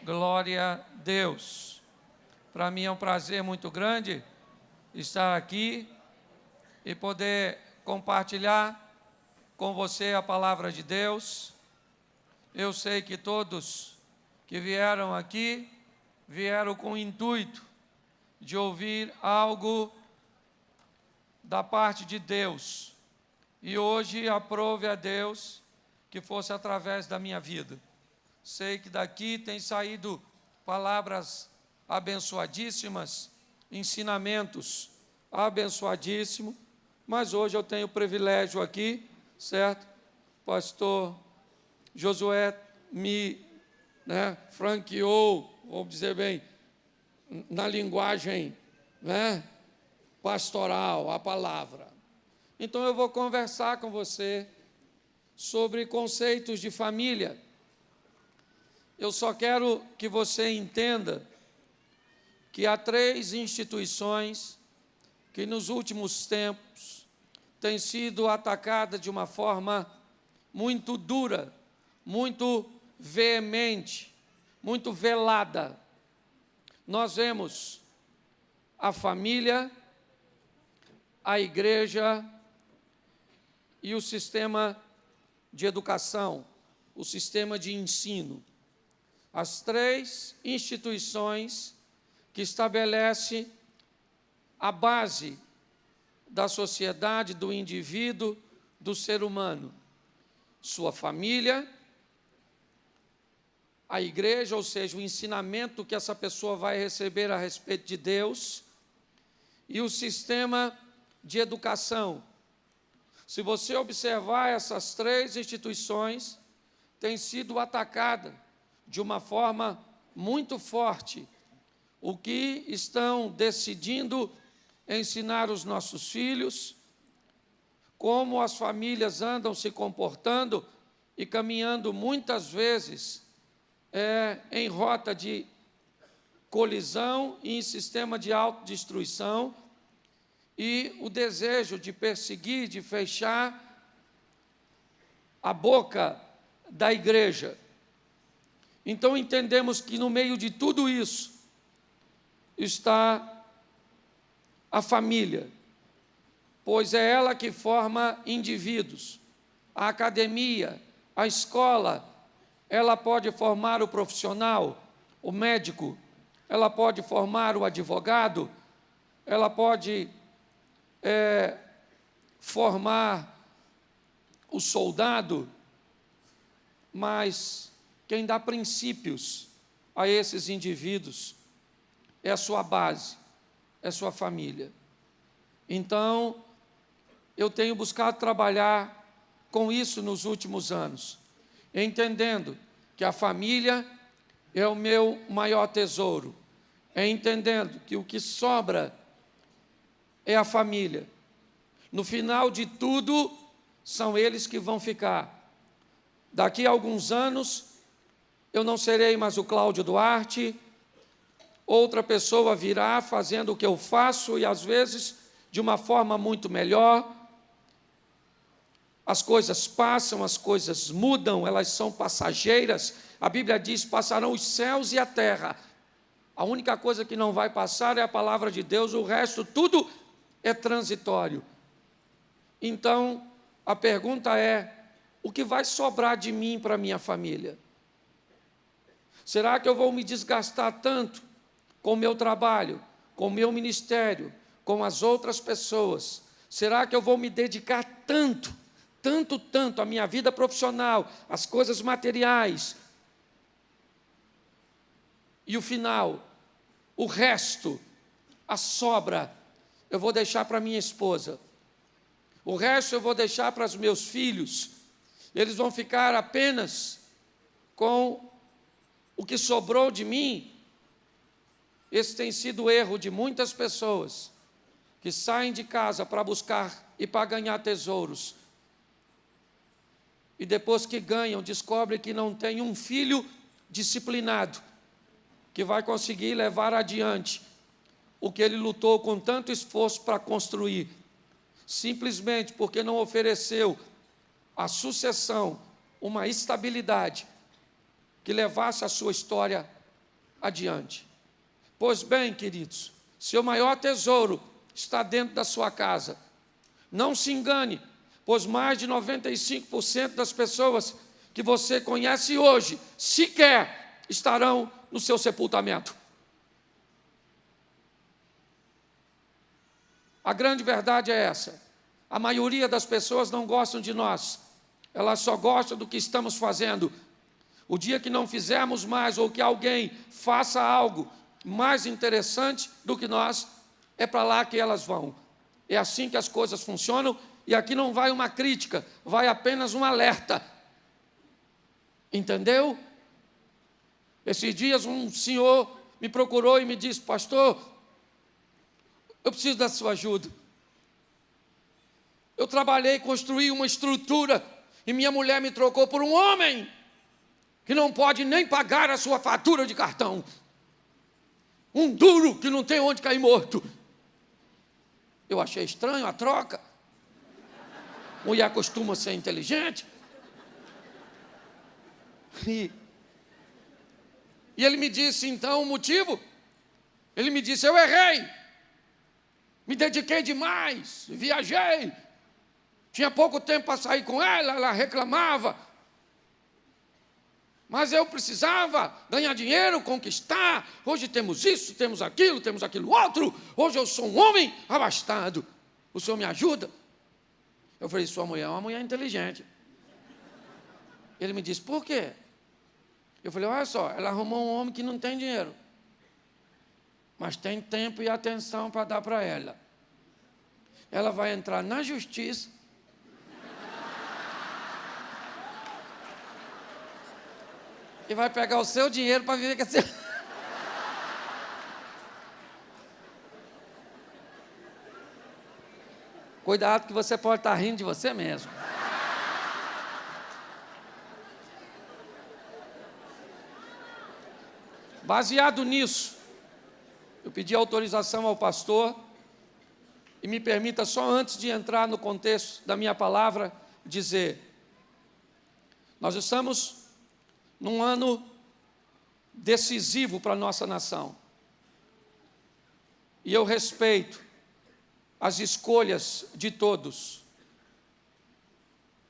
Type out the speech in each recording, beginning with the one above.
Glória a Deus. Para mim é um prazer muito grande estar aqui e poder compartilhar com você a palavra de Deus. Eu sei que todos que vieram aqui, vieram com o intuito de ouvir algo da parte de Deus. E hoje aprove a Deus que fosse através da minha vida. Sei que daqui tem saído palavras abençoadíssimas, ensinamentos abençoadíssimos, mas hoje eu tenho o privilégio aqui, certo? Pastor Josué me franqueou, vamos dizer bem, na linguagem pastoral, a palavra. Então eu vou conversar com você sobre conceitos de família. Eu só quero que você entenda que há 3 instituições que nos últimos tempos têm sido atacadas de uma forma muito dura, muito veemente, muito velada. Nós vemos a família, a igreja e o sistema de educação, o sistema de ensino. As 3 instituições que estabelecem a base da sociedade, do indivíduo, do ser humano. Sua família, a igreja, ou seja, o ensinamento que essa pessoa vai receber a respeito de Deus, e o sistema de educação. Se você observar, essas 3 instituições têm sido atacadas de uma forma muito forte. O que estão decidindo ensinar os nossos filhos, como as famílias andam se comportando e caminhando muitas vezes em rota de colisão e em sistema de autodestruição, e o desejo de perseguir, de fechar a boca da igreja. Então entendemos que no meio de tudo isso está a família, pois é ela que forma indivíduos. A academia, a escola, ela pode formar o profissional, o médico, ela pode formar o advogado, ela pode formar o soldado, mas quem dá princípios a esses indivíduos é a sua base, é a sua família. Então, eu tenho buscado trabalhar com isso nos últimos anos, entendendo que a família é o meu maior tesouro, entendendo que o que sobra é a família. No final de tudo, são eles que vão ficar. Daqui a alguns anos, eu não serei mais o Cláudio Duarte, outra pessoa virá fazendo o que eu faço e às vezes de uma forma muito melhor. As coisas passam, as coisas mudam, elas são passageiras. A Bíblia diz: passarão os céus e a terra. A única coisa que não vai passar é a palavra de Deus, o resto tudo é transitório. Então, a pergunta é: o que vai sobrar de mim para a minha família? Será que eu vou me desgastar tanto com o meu trabalho, com o meu ministério, com as outras pessoas? Será que eu vou me dedicar tanto à minha vida profissional, às coisas materiais? E o final, o resto, a sobra, eu vou deixar para minha esposa. O resto eu vou deixar para os meus filhos. Eles vão ficar apenas com o que sobrou de mim. Esse tem sido o erro de muitas pessoas que saem de casa para buscar e para ganhar tesouros. E depois que ganham, descobrem que não tem um filho disciplinado que vai conseguir levar adiante o que ele lutou com tanto esforço para construir, simplesmente porque não ofereceu à sucessão uma estabilidade que levasse a sua história adiante. Pois bem, queridos, seu maior tesouro está dentro da sua casa. Não se engane, pois mais de 95% das pessoas que você conhece hoje sequer estarão no seu sepultamento. A grande verdade é essa. A maioria das pessoas não gostam de nós. Elas só gostam do que estamos fazendo. O dia que não fizermos mais ou que alguém faça algo mais interessante do que nós, é para lá que elas vão. É assim que as coisas funcionam, e aqui não vai uma crítica, vai apenas um alerta. Entendeu? Esses dias um senhor me procurou e me disse: pastor, eu preciso da sua ajuda. Eu trabalhei, construí uma estrutura, e minha mulher me trocou por um homem que não pode nem pagar a sua fatura de cartão. Um duro que não tem onde cair morto. Eu achei estranho a troca. Mulher costuma ser inteligente. E ele me disse, então, o motivo? Ele me disse: eu errei. Me dediquei demais, viajei. Tinha pouco tempo para sair com ela reclamava. Mas eu precisava ganhar dinheiro, conquistar. Hoje temos isso, temos aquilo outro. Hoje eu sou um homem abastado. O senhor me ajuda? Eu falei: sua mulher é uma mulher inteligente. Ele me disse: por quê? Eu falei: olha só, ela arrumou um homem que não tem dinheiro, mas tem tempo e atenção para dar para ela. Ela vai entrar na justiça e vai pegar o seu dinheiro para viver com esse... Cuidado que você pode estar rindo de você mesmo. Baseado nisso, eu pedi autorização ao pastor, e me permita só, antes de entrar no contexto da minha palavra, dizer: nós estamos num ano decisivo para a nossa nação. E eu respeito as escolhas de todos.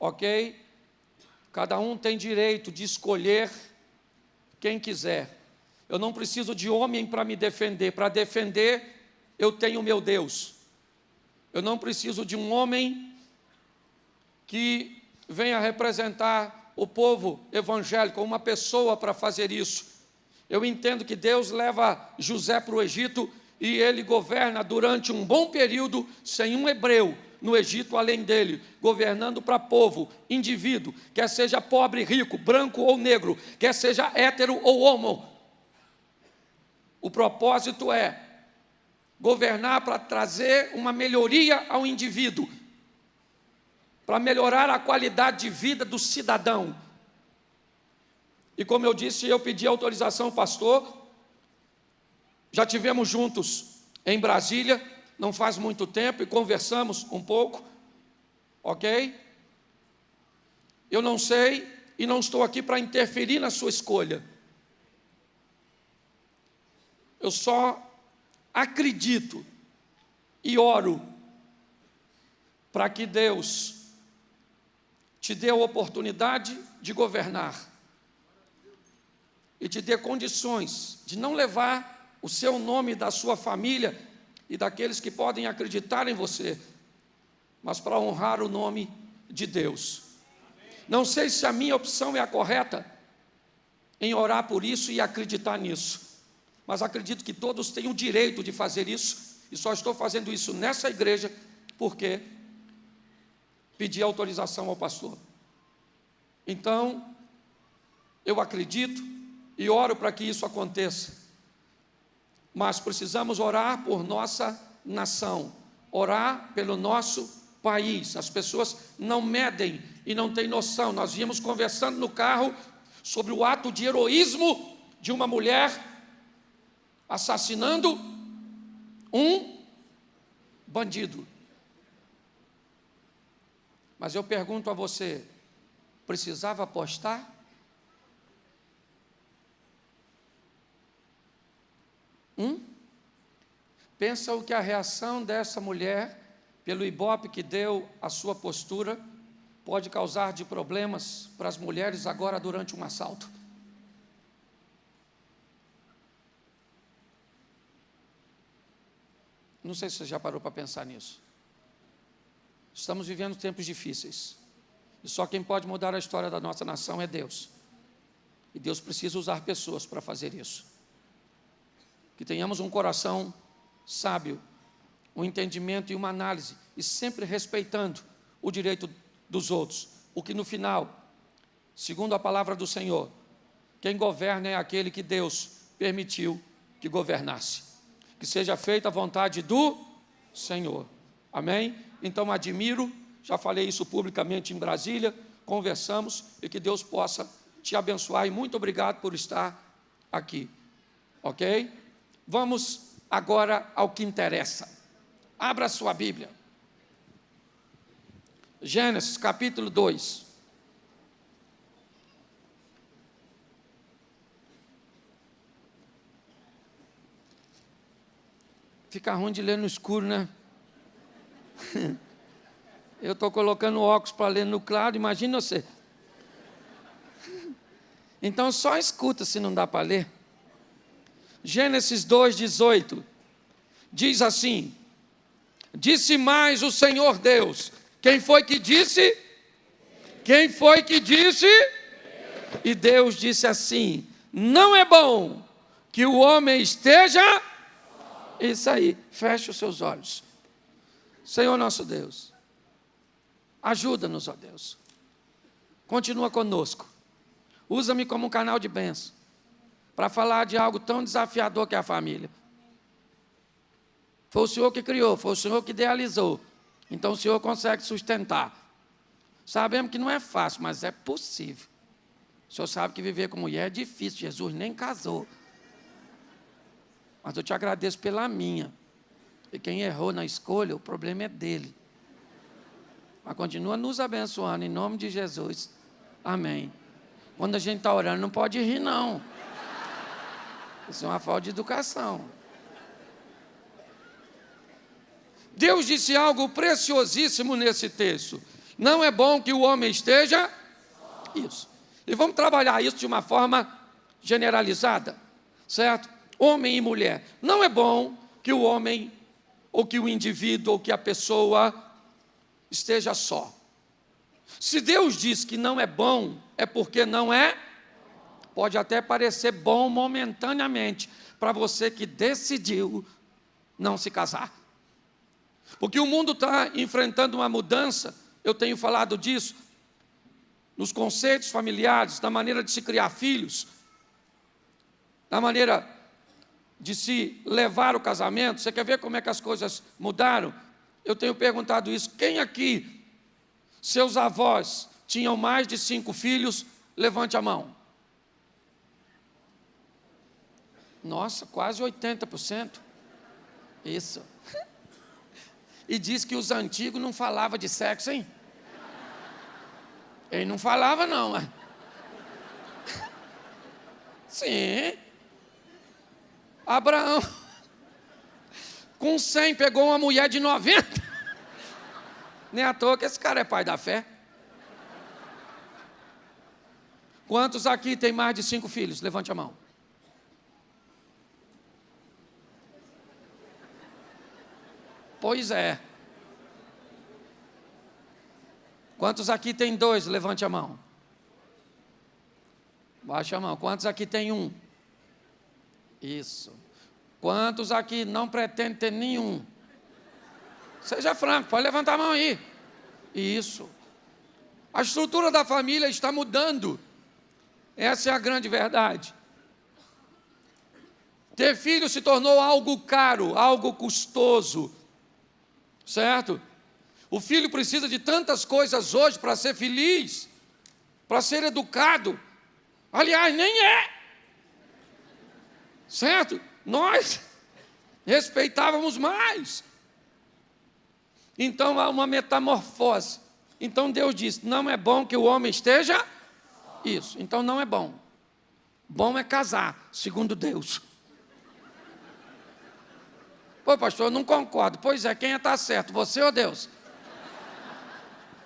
Ok? Cada um tem direito de escolher quem quiser. Eu não preciso de homem para me defender. Para defender, eu tenho meu Deus. Eu não preciso de um homem que venha representar o povo evangélico, uma pessoa para fazer isso. Eu entendo que Deus leva José para o Egito e ele governa durante um bom período sem um hebreu no Egito além dele, governando para povo, indivíduo, quer seja pobre, rico, branco ou negro, quer seja hétero ou homo. O propósito é governar para trazer uma melhoria ao indivíduo, para melhorar a qualidade de vida do cidadão. E como eu disse, eu pedi autorização ao pastor. Já tivemos juntos em Brasília, não faz muito tempo, e conversamos um pouco, ok? Eu não sei e não estou aqui para interferir na sua escolha. Eu só acredito e oro para que Deus te dê a oportunidade de governar e te dê condições de não levar o seu nome, da sua família e daqueles que podem acreditar em você, mas para honrar o nome de Deus. Não sei se a minha opção é a correta em orar por isso e acreditar nisso, mas acredito que todos têm o direito de fazer isso, e só estou fazendo isso nessa igreja porque pedi autorização ao pastor. Então, eu acredito e oro para que isso aconteça, mas precisamos orar por nossa nação, orar pelo nosso país. As pessoas não medem e não têm noção. Nós viemos conversando no carro sobre o ato de heroísmo de uma mulher assassinando um bandido. Mas eu pergunto a você: precisava apostar? Pensa o que a reação dessa mulher, pelo ibope que deu a sua postura, pode causar de problemas para as mulheres agora durante um assalto. Não sei se você já parou para pensar nisso. Estamos vivendo tempos difíceis. E só quem pode mudar a história da nossa nação é Deus. E Deus precisa usar pessoas para fazer isso. Que tenhamos um coração sábio, um entendimento e uma análise, e sempre respeitando o direito dos outros. Porque no final, segundo a palavra do Senhor, quem governa é aquele que Deus permitiu que governasse. Que seja feita a vontade do Senhor. Amém? Então admiro, já falei isso publicamente em Brasília, conversamos, e que Deus possa te abençoar, e muito obrigado por estar aqui. Ok? Vamos agora ao que interessa. Abra a sua Bíblia. Gênesis capítulo 2. Fica ruim de ler no escuro, né? Eu estou colocando óculos para ler no claro, imagina você. Então só escuta se não dá para ler. Gênesis 2:18 diz assim: disse mais o Senhor Deus. Quem foi que disse? Quem foi que disse? E Deus disse assim: não é bom que o homem esteja... Isso aí, feche os seus olhos. Senhor nosso Deus, ajuda-nos, ó Deus. Continua conosco. Usa-me como um canal de bênção para falar de algo tão desafiador que é a família. Foi o Senhor que criou, foi o Senhor que idealizou. Então o Senhor consegue sustentar. Sabemos que não é fácil, mas é possível. O Senhor sabe que viver com mulher é difícil. Jesus nem casou. Mas eu te agradeço pela minha. E quem errou na escolha, o problema é dele. Mas continua nos abençoando, em nome de Jesus. Amém. Quando a gente está orando, não pode rir, não. Isso é uma falta de educação. Deus disse algo preciosíssimo nesse texto. Não é bom que o homem esteja... Isso. E vamos trabalhar isso de uma forma generalizada. Certo? Homem e mulher. Não é bom que o homem, ou que o indivíduo, ou que a pessoa esteja só. Se Deus diz que não é bom, é porque não é. Pode até parecer bom momentaneamente, para você que decidiu não se casar. Porque o mundo está enfrentando uma mudança, eu tenho falado disso, nos conceitos familiares, na maneira de se criar filhos, na maneira de se levar o casamento. Você quer ver como é que as coisas mudaram? Eu tenho perguntado isso. Quem aqui, seus avós, tinham mais de 5 filhos? Levante a mão. Nossa, quase 80%. Isso. E diz que os antigos não falavam de sexo, hein? Ele não falava, não. Sim. Abraão, com 100, pegou uma mulher de 90. Nem à toa que esse cara é pai da fé. Quantos aqui tem mais de 5 filhos? Levante a mão. Pois é. Quantos aqui tem 2? Levante a mão. Baixa a mão. Quantos aqui tem 1? Isso. Quantos aqui não pretendem ter nenhum? Seja franco, pode levantar a mão aí. Isso. A estrutura da família está mudando. Essa é a grande verdade. Ter filho se tornou algo caro, algo custoso. Certo? O filho precisa de tantas coisas hoje para ser feliz, para ser educado. Aliás, nem é. Certo? Nós respeitávamos mais. Então há uma metamorfose. Então Deus diz: não é bom que o homem esteja... Isso, então não é bom. Bom é casar, segundo Deus. Pô, pastor, eu não concordo. Pois é, quem está certo, você ou Deus?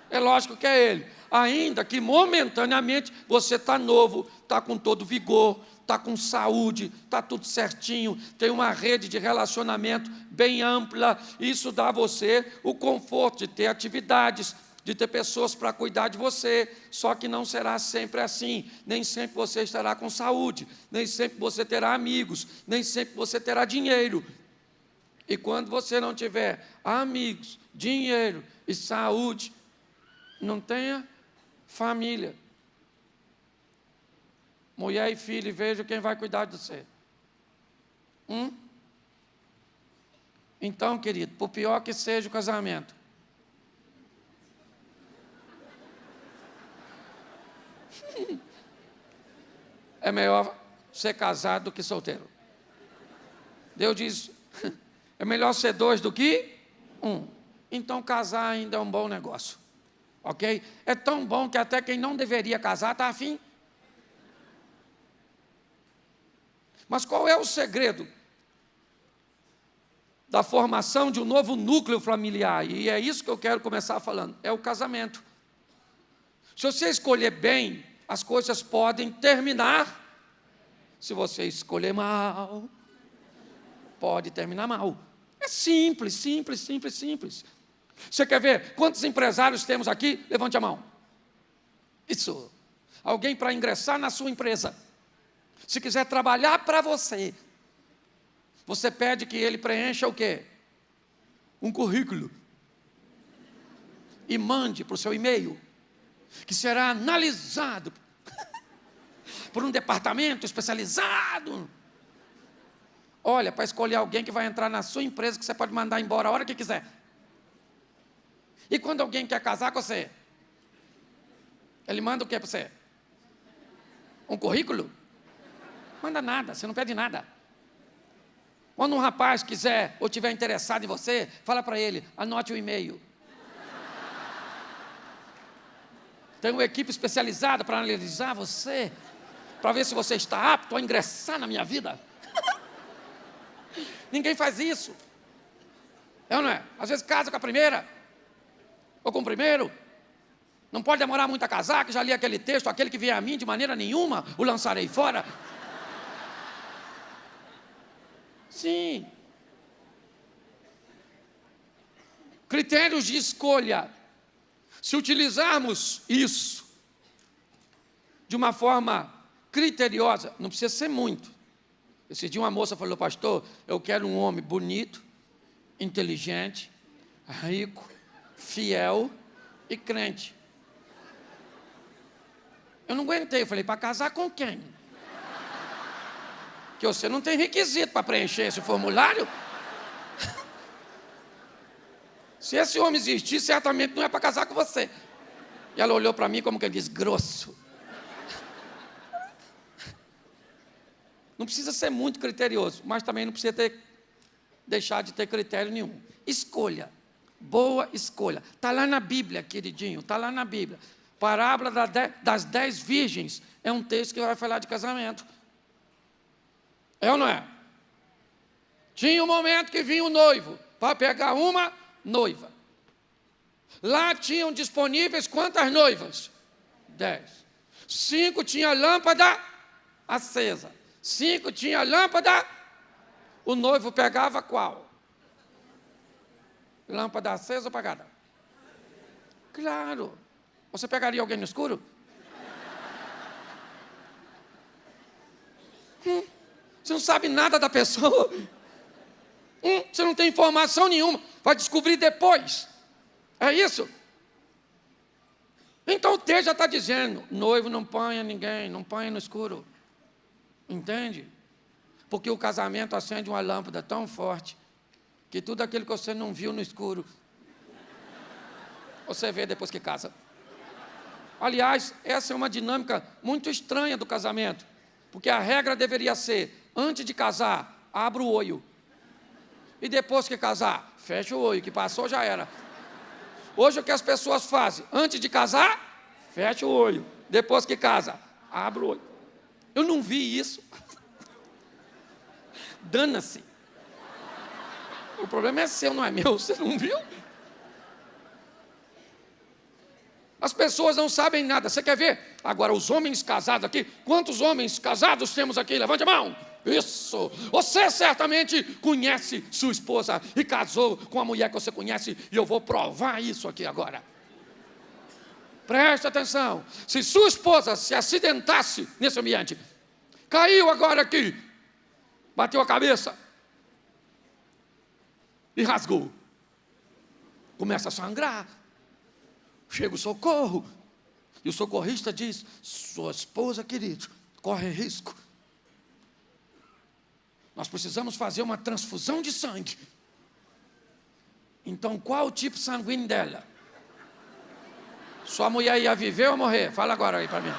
É lógico que é Ele. Ainda que momentaneamente você está novo, está com todo vigor, está com saúde, está tudo certinho, tem uma rede de relacionamento bem ampla. Isso dá a você o conforto de ter atividades, de ter pessoas para cuidar de você, só que não será sempre assim. Nem sempre você estará com saúde, nem sempre você terá amigos, nem sempre você terá dinheiro. E quando você não tiver amigos, dinheiro e saúde, não tenha família. Mulher e filho, e veja quem vai cuidar de você. Então, querido, por pior que seja o casamento, é melhor ser casado do que solteiro. Deus diz, é melhor ser 2 do que 1. Então, casar ainda é um bom negócio. Ok? É tão bom que até quem não deveria casar está afim. Mas qual é o segredo da formação de um novo núcleo familiar? E é isso que eu quero começar falando, é o casamento. Se você escolher bem, as coisas podem terminar. Se você escolher mal, pode terminar mal. É simples, simples, simples, simples. Você quer ver quantos empresários temos aqui? Levante a mão. Isso. Alguém para ingressar na sua empresa. Se quiser trabalhar para você, você pede que ele preencha o quê? Um currículo. E mande para o seu e-mail, que será analisado por um departamento especializado. Olha, para escolher alguém que vai entrar na sua empresa, que você pode mandar embora a hora que quiser. E quando alguém quer casar com você, ele manda o que para você? Um currículo? Manda nada, você não pede nada. Quando um rapaz quiser ou estiver interessado em você, fala para ele, anote o e-mail. Tem uma equipe especializada para analisar você, para ver se você está apto a ingressar na minha vida. Ninguém faz isso. É ou não é? Às vezes casa com a primeira, ou com o primeiro. Não pode demorar muito a casar, que já li aquele texto, aquele que vier a mim de maneira nenhuma, o lançarei fora. Sim. Critérios de escolha. Se utilizarmos isso de uma forma criteriosa, não precisa ser muito. Esse dia uma moça falou, pastor, eu quero um homem bonito, inteligente, rico, fiel e crente. Eu não aguentei, eu falei, para casar com quem? Que você não tem requisito para preencher esse formulário. Se esse homem existir, certamente não é para casar com você. E ela olhou para mim como que ele diz, grosso. Não precisa ser muito criterioso, mas também não precisa deixar de ter critério nenhum. Escolha, boa escolha. Está lá na Bíblia, queridinho, está lá na Bíblia. Parábola das 10 virgens é um texto que vai falar de casamento. É ou não é? Tinha um momento que vinha o noivo para pegar uma noiva. Lá tinham disponíveis quantas noivas? 10. 5 tinha lâmpada acesa. 5 tinha lâmpada. O noivo pegava qual? Lâmpada acesa ou apagada? Claro. Você pegaria alguém no escuro? Você não sabe nada da pessoa. Você não tem informação nenhuma. Vai descobrir depois. É isso? Então o texto já está dizendo, noivo não ponha ninguém, não ponha no escuro. Entende? Porque o casamento acende uma lâmpada tão forte, que tudo aquilo que você não viu no escuro, você vê depois que casa. Aliás, essa é uma dinâmica muito estranha do casamento, porque a regra deveria ser, antes de casar, abra o olho. E depois que casar, fecha o olho, que passou já era. Hoje o que as pessoas fazem? Antes de casar, fecha o olho. Depois que casa, abre o olho. Eu não vi isso. Dana-se. O problema é seu, não é meu, você não viu? As pessoas não sabem nada. Você quer ver? Agora, os homens casados aqui, quantos homens casados temos aqui? Levante a mão. Isso. Você certamente conhece sua esposa e casou com a mulher que você conhece, e eu vou provar isso aqui agora. Preste atenção. Se sua esposa se acidentasse nesse ambiente, caiu agora aqui, bateu a cabeça e rasgou, começa a sangrar. Chega o socorro, e o socorrista diz: sua esposa, querido, corre risco. Nós precisamos fazer uma transfusão de sangue. Então, qual o tipo sanguíneo dela? Sua mulher ia viver ou morrer? Fala agora aí para mim.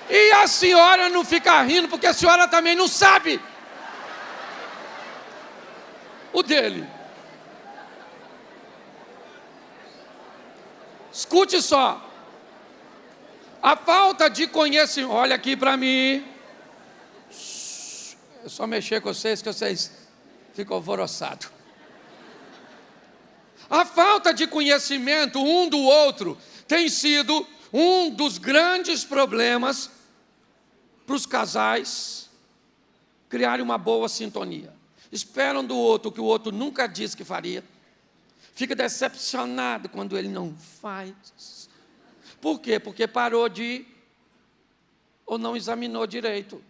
E a senhora não fica rindo, porque a senhora também não sabe o dele. Escute só. A falta de conhecimento, olha aqui para mim. É só mexer com vocês que vocês ficam alvoroçados. A falta de conhecimento um do outro tem sido um dos grandes problemas para os casais criarem uma boa sintonia. Esperam do outro o que o outro nunca disse que faria. Fica decepcionado quando ele não faz. Por quê? Porque parou de ou não examinou direito.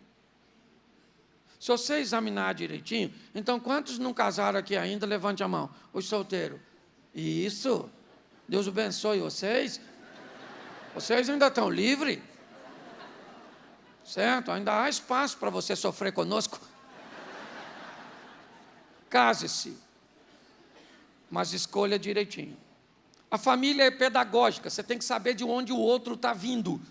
Se você examinar direitinho, então quantos não casaram aqui ainda? Levante a mão. Os solteiros. Isso. Deus abençoe vocês. Vocês ainda estão livres. Certo? Ainda há espaço para você sofrer conosco. Case-se, mas escolha direitinho. A família é pedagógica, você tem que saber de onde o outro está vindo.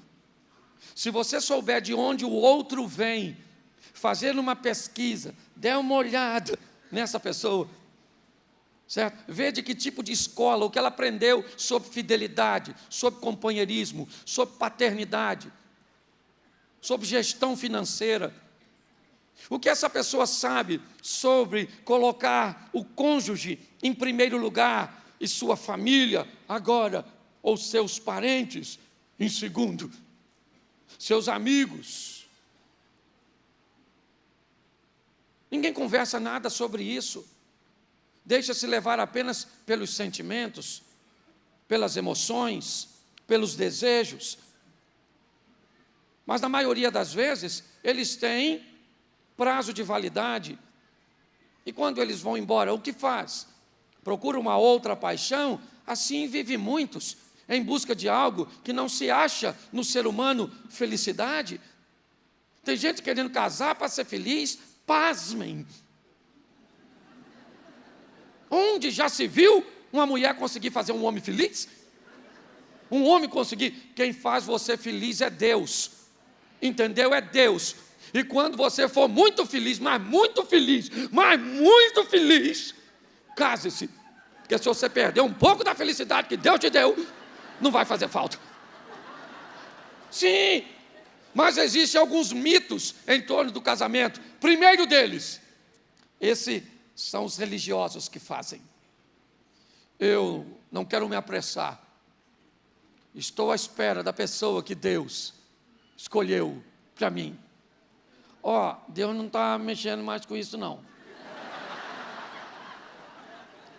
Se você souber de onde o outro vem, fazer uma pesquisa, der uma olhada nessa pessoa, certo? Ver de que tipo de escola, o que ela aprendeu sobre fidelidade, sobre companheirismo, sobre paternidade, sobre gestão financeira. O que essa pessoa sabe sobre colocar o cônjuge em primeiro lugar e sua família agora, ou seus parentes em segundo, seus amigos. Ninguém conversa nada sobre isso. Deixa-se levar apenas pelos sentimentos, pelas emoções, pelos desejos. Mas na maioria das vezes, eles têm prazo de validade. E quando eles vão embora, o que faz? Procura uma outra paixão. Assim vivem muitos, em busca de algo que não se acha no ser humano felicidade. Tem gente querendo casar para ser feliz. Pasmem. Onde já se viu uma mulher conseguir fazer um homem feliz? Um homem conseguir. Quem faz você feliz é Deus. Entendeu? É Deus. E quando você for muito feliz, mas muito feliz, case-se. Porque se você perder um pouco da felicidade que Deus te deu, não vai fazer falta. Sim, mas existem alguns mitos em torno do casamento. Primeiro deles, esses são os religiosos que fazem. Eu não quero me apressar. Estou à espera da pessoa que Deus escolheu para mim. Deus não está mexendo mais com isso, não.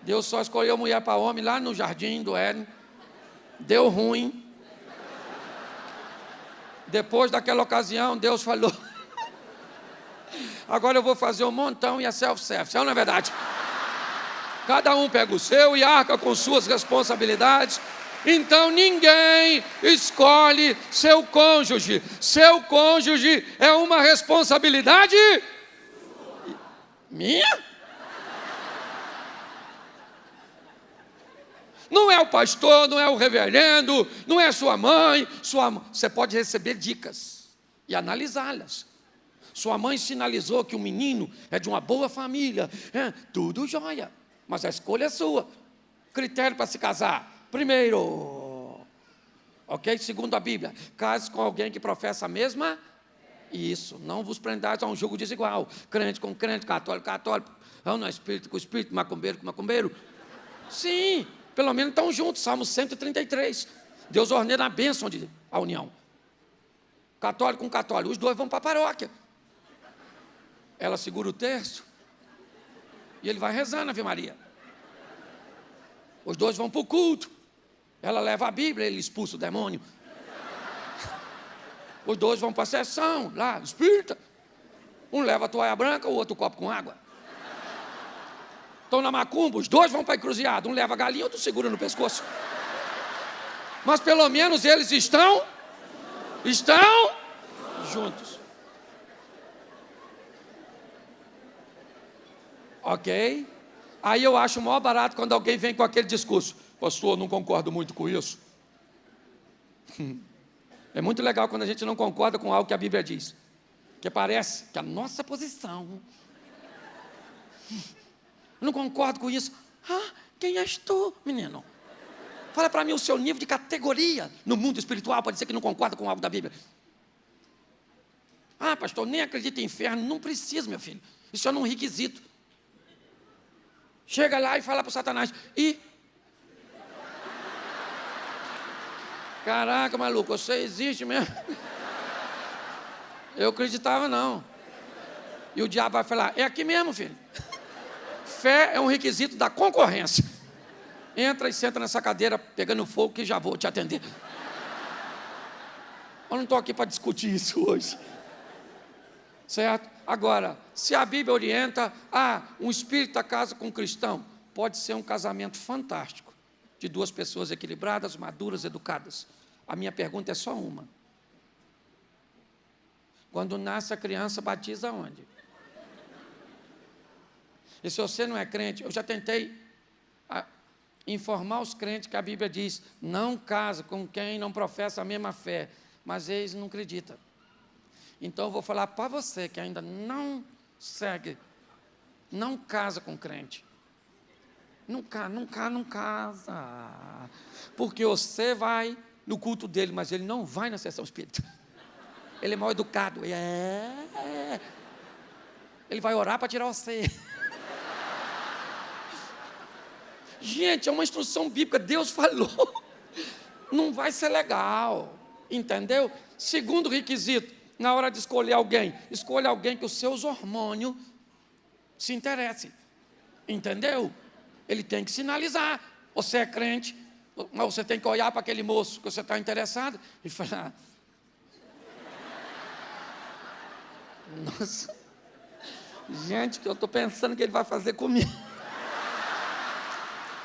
Deus só escolheu mulher para homem lá no jardim do Éden. Deu ruim. Depois daquela ocasião, Deus falou: agora eu vou fazer um montão e é self-service. Não é verdade? Cada um pega o seu e arca com suas responsabilidades. Então ninguém escolhe seu cônjuge. Seu cônjuge é uma responsabilidade minha. Não é o pastor, não é o reverendo, não é sua mãe. Você pode receber dicas e analisá-las. Sua mãe sinalizou que o menino é de uma boa família. Tudo jóia, mas a escolha é sua. Critério para se casar. Primeiro, Ok? Segundo a Bíblia, case com alguém que professa a mesma. Isso, não vos prendais a um jugo desigual. Crente com crente, católico com católico. Não é espírito com espírito, macumbeiro com macumbeiro. Sim, pelo menos estão juntos. Salmo 133. Deus ordena a bênção de a união. Católico com católico. Os dois vão para a paróquia. Ela segura o terço. E ele vai rezando, Ave Maria. Os dois vão para o culto. Ela leva a Bíblia, ele expulsa o demônio. Os dois vão para a sessão, lá, espírita. Um leva a toalha branca, o outro copo com água. Estão na macumba, os dois vão para a encruzilhada. Um leva a galinha, outro segura no pescoço. Mas pelo menos eles estão juntos. Ok? Aí eu acho o maior barato quando alguém vem com aquele discurso. Pastor, eu não concordo muito com isso. É muito legal quando a gente não concorda com algo que a Bíblia diz. Que parece que a nossa posição. Eu não concordo com isso. Ah, quem és tu, menino? Fala para mim o seu nível de categoria no mundo espiritual. Pode ser que não concorda com algo da Bíblia. Ah, pastor, nem acredito em inferno. Não precisa, meu filho. Isso é um requisito. Chega lá e fala para o Satanás. Caraca, maluco, você existe mesmo? Eu acreditava não. E o diabo vai falar, é aqui mesmo, filho. Fé é um requisito da concorrência. Entra e senta nessa cadeira pegando fogo que já vou te atender. Eu não estou aqui para discutir isso hoje. Certo? Agora, se a Bíblia orienta, um espírita casa com um cristão, pode ser um casamento fantástico, de duas pessoas equilibradas, maduras, educadas. A minha pergunta é só uma. Quando nasce a criança, batiza onde? E se você não é crente, eu já tentei informar os crentes que a Bíblia diz, não casa com quem não professa a mesma fé, mas eles não acreditam. Então eu vou falar para você que ainda não segue, não casa com crente. Não casa. Porque você vai no culto dele, mas ele não vai na sessão espírita. Ele é mal educado. Ele vai orar para tirar você. Gente, é uma instrução bíblica, Deus falou. Não vai ser legal. Entendeu? Segundo requisito, na hora de escolher alguém, escolha alguém que os seus hormônios se interessem. Entendeu? Ele tem que sinalizar. Você é crente, mas você tem que olhar para aquele moço que você está interessado e falar: nossa, gente, que eu estou pensando que ele vai fazer comigo.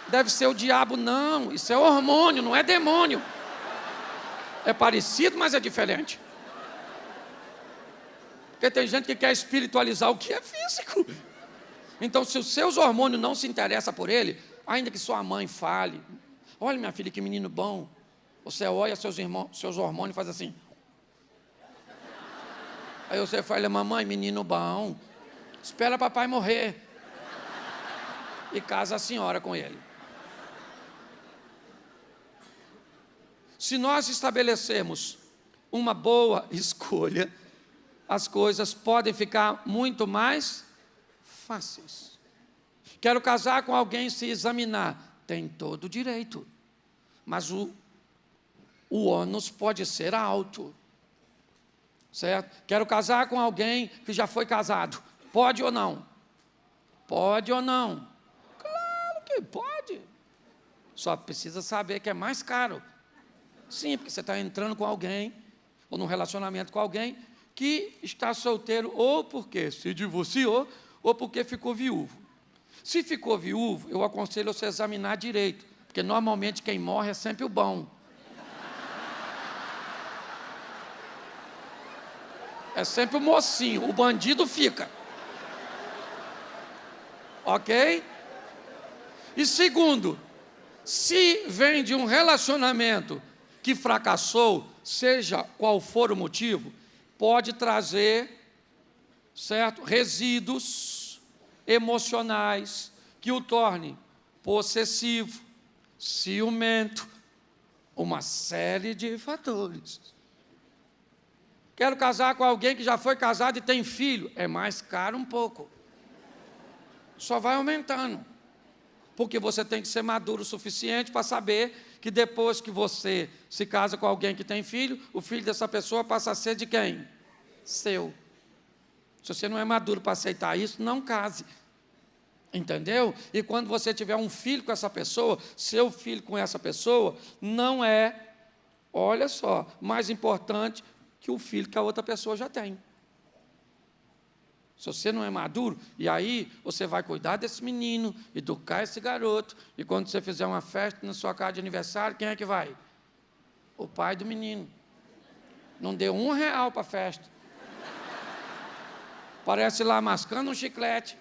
Deve ser o diabo. Não, isso é hormônio, não é demônio. É parecido, mas é diferente. Porque tem gente que quer espiritualizar o que é físico. Então, se os seus hormônios não se interessam por ele, ainda que sua mãe fale, olha, minha filha, que menino bom. Você olha seus hormônios e faz assim. Aí você fala, mamãe, menino bom. Espera papai morrer. E casa a senhora com ele. Se nós estabelecermos uma boa escolha, as coisas podem ficar muito mais fáceis. Quero casar com alguém, se examinar, tem todo o direito, mas o ônus pode ser alto, certo? Quero casar com alguém que já foi casado, pode ou não? Pode ou não? Claro que pode, só precisa saber que é mais caro. Sim, porque você está entrando com alguém, ou num relacionamento com alguém, que está solteiro, ou porque se divorciou, ou porque ficou viúvo. Se ficou viúvo, eu aconselho você a examinar direito, porque normalmente quem morre é sempre o bom. É sempre o mocinho, o bandido fica. Ok? E segundo, se vem de um relacionamento que fracassou, seja qual for o motivo, pode trazer, certo, resíduos emocionais que o tornem possessivo, ciumento, Uma série de fatores. Quero casar com alguém que já foi casado e tem filho. É mais caro um pouco. Só vai aumentando. Porque você tem que ser maduro o suficiente para saber que depois que você se casa com alguém que tem filho, o filho dessa pessoa passa a ser de quem? Seu. Se você não é maduro para aceitar isso, não case. Entendeu? E quando você tiver um filho com essa pessoa, seu filho com essa pessoa, não é, olha só, mais importante que o filho que a outra pessoa já tem. Se você não é maduro, e aí você vai cuidar desse menino, educar esse garoto, e quando você fizer uma festa na sua casa de aniversário, quem é que vai? O pai do menino. Não deu R$1 para a festa. Parece lá mascando um chiclete.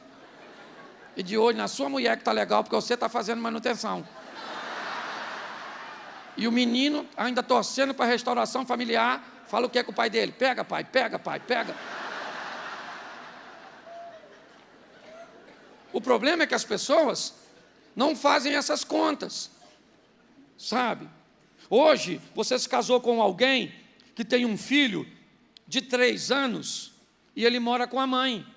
E de olho na sua mulher que está legal, porque você está fazendo manutenção. E o menino ainda torcendo para a restauração familiar, fala o que é com o pai dele? Pega, pai, pega, pai, pega. O problema é que as pessoas não fazem essas contas, sabe? Hoje, você se casou com alguém que tem um filho de 3 anos e ele mora com a mãe.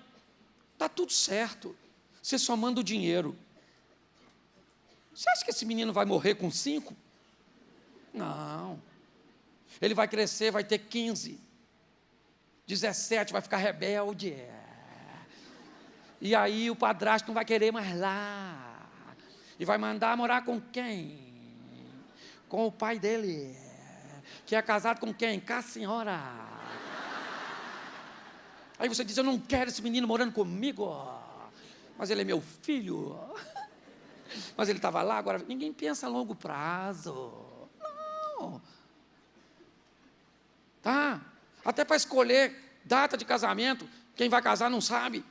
Está tudo certo, você só manda o dinheiro. Você acha que esse menino vai morrer com 5? Não. Ele vai crescer, vai ter 15, 17, vai ficar rebelde. E aí o padrasto não vai querer mais lá. E vai mandar morar com quem? Com o pai dele. Que é casado com quem? Com a senhora. Aí você diz, eu não quero esse menino morando comigo. Mas ele é meu filho. Mas ele estava lá, agora ninguém pensa a longo prazo. Não. Tá? Até para escolher data de casamento, quem vai casar não sabe.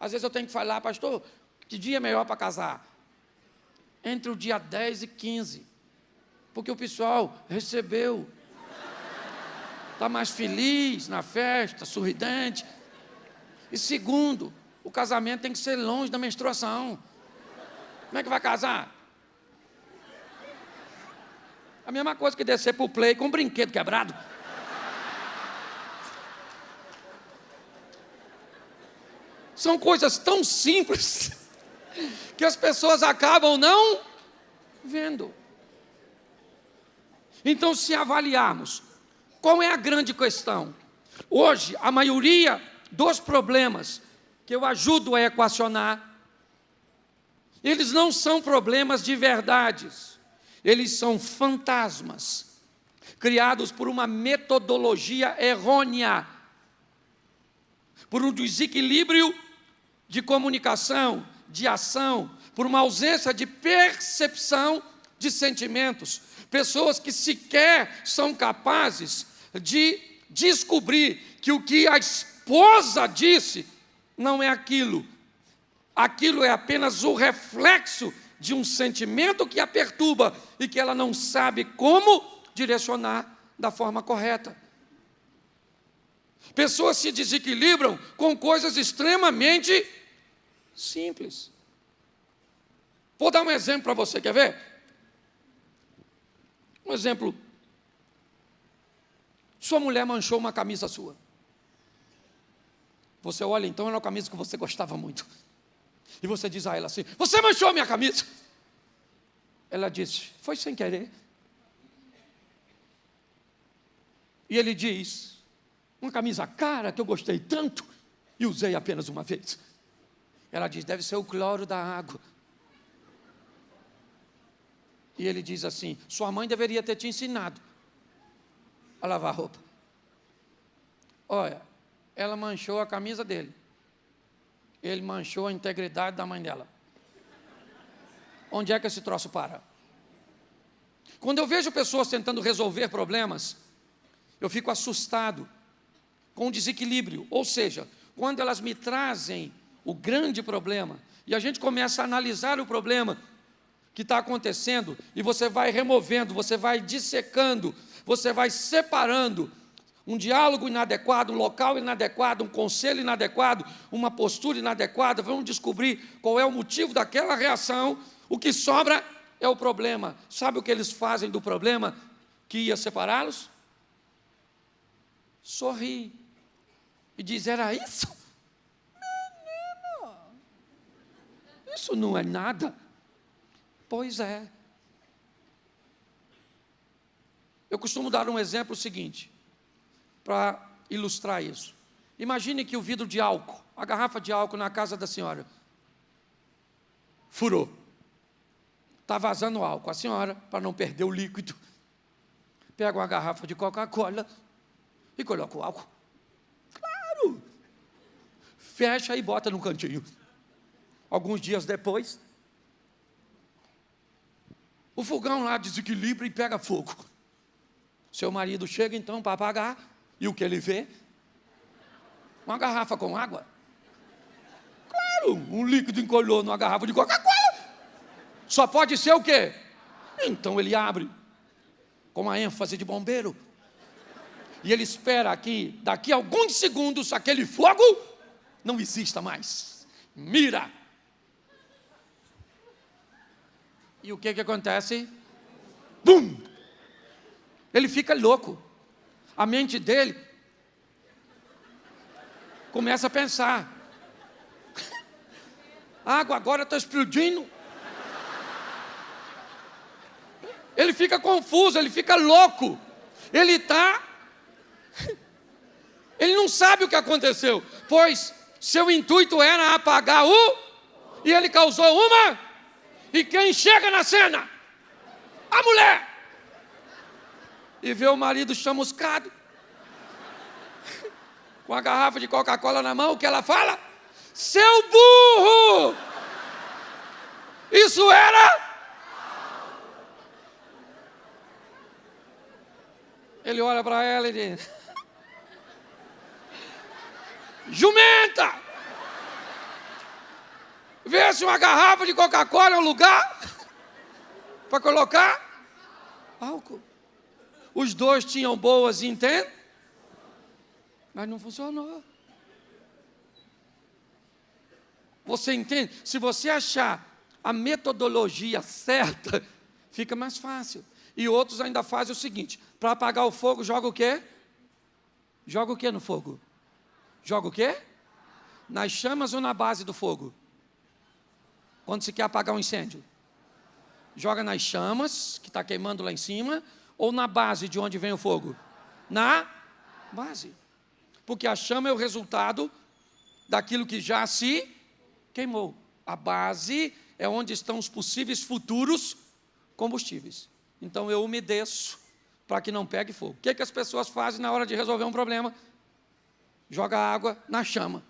Às vezes eu tenho que falar, pastor, que dia é melhor para casar? Entre o dia 10 e 15. Porque o pessoal recebeu. Está mais feliz na festa, sorridente. E segundo, o casamento tem que ser longe da menstruação. Como é que vai casar? A mesma coisa que descer para o play com um brinquedo quebrado. São coisas tão simples que as pessoas acabam não vendo. Então, se avaliarmos, qual é a grande questão? Hoje, a maioria dos problemas que eu ajudo a equacionar, eles não são problemas de verdades, eles são fantasmas, criados por uma metodologia errônea, por um desequilíbrio de comunicação, de ação, por uma ausência de percepção de sentimentos. Pessoas que sequer são capazes de descobrir que o que a esposa disse não é aquilo. Aquilo é apenas o reflexo de um sentimento que a perturba e que ela não sabe como direcionar da forma correta. Pessoas se desequilibram com coisas extremamente simples. Vou dar um exemplo para você, quer ver? Um exemplo. Sua mulher manchou uma camisa sua. Você olha, então, era uma camisa que você gostava muito. E você diz a ela assim, você manchou minha camisa. Ela diz, foi sem querer. E ele diz, uma camisa cara que eu gostei tanto e usei apenas uma vez. Ela diz, deve ser o cloro da água. E ele diz assim, sua mãe deveria ter te ensinado a lavar roupa. Olha, ela manchou a camisa dele. Ele manchou a integridade da mãe dela. Onde é que esse troço para? Quando eu vejo pessoas tentando resolver problemas, eu fico assustado com o desequilíbrio. Ou seja, quando elas me trazem o grande problema, e a gente começa a analisar o problema que está acontecendo, e você vai removendo, você vai dissecando, você vai separando um diálogo inadequado, um local inadequado, um conselho inadequado, uma postura inadequada, vamos descobrir qual é o motivo daquela reação, o que sobra é o problema. Sabe o que eles fazem do problema? que ia separá-los, sorri e diz: era isso? Menino, isso não é nada. Pois é. Eu costumo dar um exemplo seguinte, para ilustrar isso. Imagine que o vidro de álcool, a garrafa de álcool na casa da senhora, furou. Está vazando álcool. A senhora, para não perder o líquido, pega uma garrafa de Coca-Cola e coloca o álcool. Claro! Fecha e bota no cantinho. Alguns dias depois, o fogão lá desequilibra e pega fogo. Seu marido chega então para apagar, e o que ele vê? Uma garrafa com água. Claro, um líquido incolor numa garrafa de Coca-Cola. Só pode ser o quê? Então ele abre, com uma ênfase de bombeiro, e ele espera que, daqui a alguns segundos, aquele fogo não exista mais. Mira! E o que acontece? Bum! Ele fica louco. A mente dele começa a pensar: a água agora está explodindo. Ele fica confuso, ele fica louco. Ele não sabe o que aconteceu, pois seu intuito era apagar e ele causou uma. E quem chega na cena? A mulher. E vê o marido chamuscado, com a garrafa de Coca-Cola na mão, o que ela fala? Seu burro! Isso era? Ele olha para ela e diz: jumenta! Vê se uma garrafa de Coca-Cola é um lugar para colocar álcool. Os dois tinham boas intenções, mas não funcionou. Você entende? Se você achar a metodologia certa, fica mais fácil. E outros ainda fazem o seguinte: para apagar o fogo, joga o quê? Joga o quê no fogo? Joga o quê? Nas chamas ou na base do fogo? Quando se quer apagar um incêndio? Joga nas chamas, que está queimando lá em cima, ou na base de onde vem o fogo? Na base. Porque a chama é o resultado daquilo que já se queimou. A base é onde estão os possíveis futuros combustíveis. Então eu umedeço para que não pegue fogo. O que as pessoas fazem na hora de resolver um problema? Joga água na chama.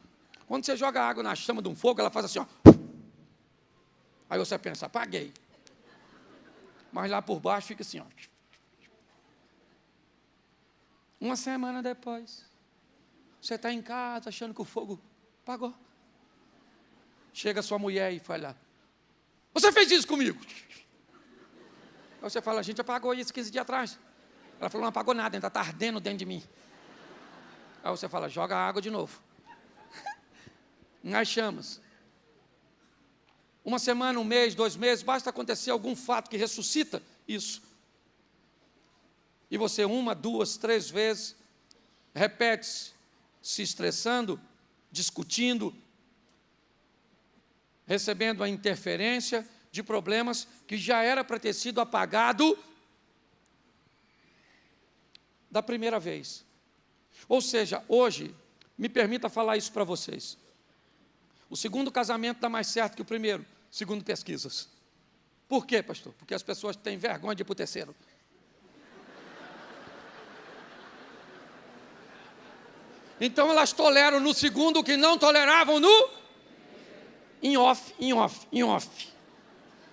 Quando você joga água na chama de um fogo, ela faz assim, ó. Aí você pensa: apaguei. Mas lá por baixo fica assim, ó. Uma semana depois, você está em casa achando que o fogo apagou. Chega sua mulher e fala: você fez isso comigo? Aí você fala: a gente apagou isso 15 dias atrás. Ela falou: não apagou nada, ainda está ardendo dentro de mim. Aí você fala: joga a água de novo. Nas chamas. Uma semana, um mês, 2 meses, basta acontecer algum fato que ressuscita isso. E você 1, 2, 3 vezes repete, se estressando, discutindo, recebendo a interferência de problemas que já era para ter sido apagado da primeira vez. Ou seja, hoje, me permita falar isso para vocês. O segundo casamento dá mais certo que o primeiro, segundo pesquisas. Por quê, pastor? Porque as pessoas têm vergonha de ir para o terceiro. Então elas toleram no segundo o que não toleravam no em off.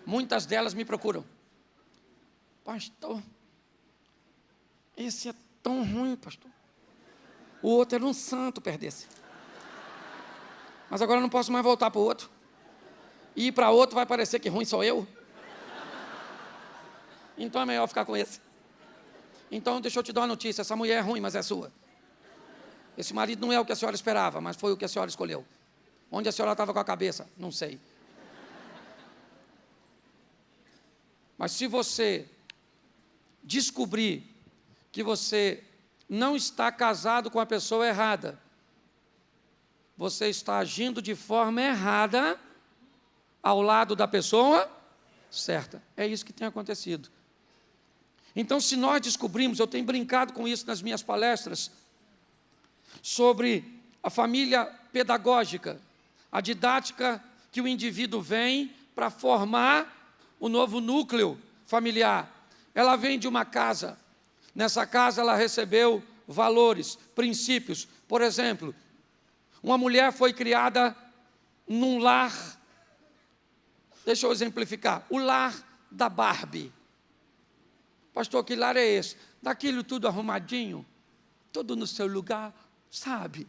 Muitas delas me procuram: pastor, esse é tão ruim, pastor. O outro era um santo, perdesse. Mas agora eu não posso mais voltar para o outro. E ir para outro vai parecer que ruim sou eu. Então é melhor ficar com esse. Então deixa eu te dar uma notícia: essa mulher é ruim, mas é sua. Esse marido não é o que a senhora esperava, mas foi o que a senhora escolheu. Onde a senhora estava com a cabeça? Não sei. Mas se você descobrir que você não está casado com a pessoa errada. Você está agindo de forma errada ao lado da pessoa certa. É isso que tem acontecido. Então, se nós descobrimos, eu tenho brincado com isso nas minhas palestras, sobre a família pedagógica, a didática que o indivíduo vem para formar o novo núcleo familiar. Ela vem de uma casa. Nessa casa ela recebeu valores, princípios. Por exemplo, uma mulher foi criada num lar, deixa eu exemplificar, o lar da Barbie. Pastor, que lar é esse? Daquilo tudo arrumadinho, tudo no seu lugar, sabe?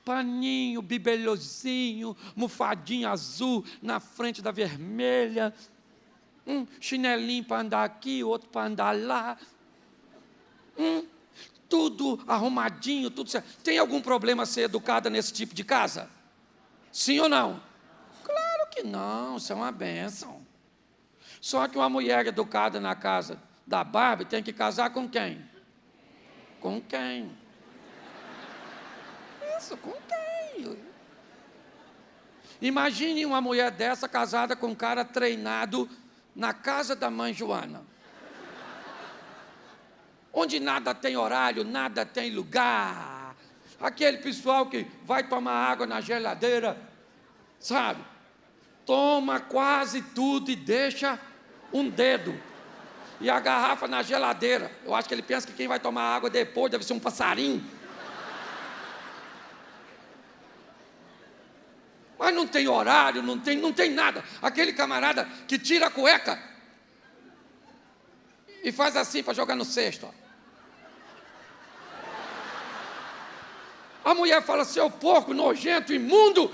Paninho, bibelôzinho, mofadinho azul na frente da vermelha, chinelinho para andar aqui, outro para andar lá, tudo arrumadinho, tudo certo. Tem algum problema ser educada nesse tipo de casa? Sim ou não? Claro que não, isso é uma bênção. Só que uma mulher educada na casa da Barbie tem que casar com quem? Com quem? Isso, com quem? Imagine uma mulher dessa casada com um cara treinado na casa da mãe Joana, onde nada tem horário, nada tem lugar. Aquele pessoal que vai tomar água na geladeira, sabe? Toma quase tudo e deixa um dedo. E a garrafa na geladeira. Eu acho que ele pensa que quem vai tomar água depois deve ser um passarinho. Mas não tem horário, não tem nada. Aquele camarada que tira a cueca e faz assim para jogar no cesto. A mulher fala, seu porco nojento, imundo,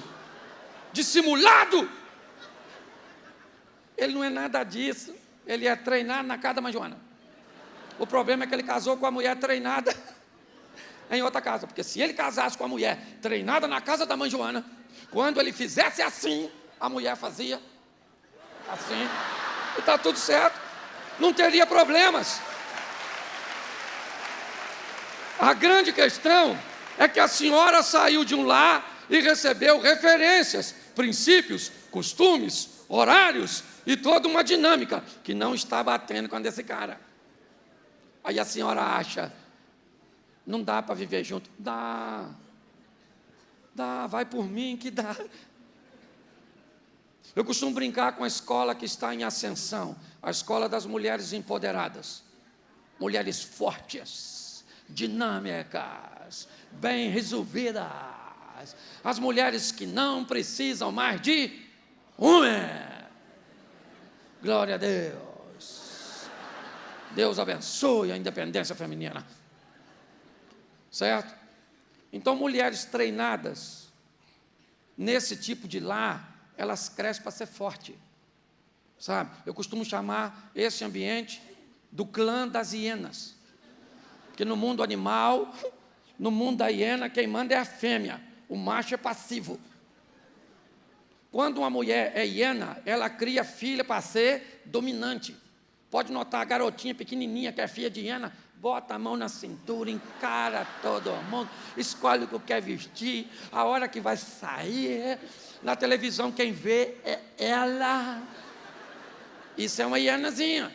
dissimulado. Ele não é nada disso. Ele é treinado na casa da mãe Joana. O problema é que ele casou com a mulher treinada em outra casa. Porque se ele casasse com a mulher treinada na casa da mãe Joana, quando ele fizesse assim, a mulher fazia assim, e está tudo certo. Não teria problemas. A grande questão é que a senhora saiu de um lar e recebeu referências, princípios, costumes, horários e toda uma dinâmica que não está batendo com a desse cara. Aí a senhora acha, não dá para viver junto. Dá, vai por mim que dá. Eu costumo brincar com a escola que está em ascensão, a escola das mulheres empoderadas, mulheres fortes, dinâmicas, bem resolvidas, as mulheres que não precisam mais de homem. Glória a Deus. Deus abençoe a independência feminina. Certo? Então, mulheres treinadas nesse tipo de lar, elas crescem para ser forte. Sabe? Eu costumo chamar esse ambiente do clã das hienas. Porque no mundo animal, no mundo da hiena, quem manda é a fêmea. O macho é passivo. Quando uma mulher é hiena, ela cria filha para ser dominante. Pode notar a garotinha pequenininha que é filha de hiena, bota a mão na cintura, encara todo mundo, escolhe o que quer vestir, a hora que vai sair, na televisão quem vê é ela. Isso é uma hienazinha.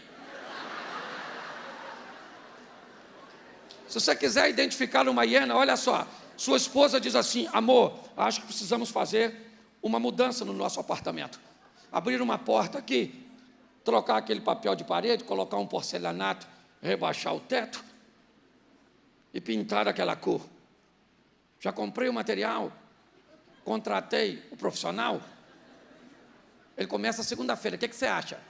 Se você quiser identificar uma hiena, olha só, sua esposa diz assim, amor, acho que precisamos fazer uma mudança no nosso apartamento. Abrir uma porta aqui, trocar aquele papel de parede, colocar um porcelanato, rebaixar o teto e pintar aquela cor. Já comprei o material, contratei o profissional. Ele começa segunda-feira, o que você acha?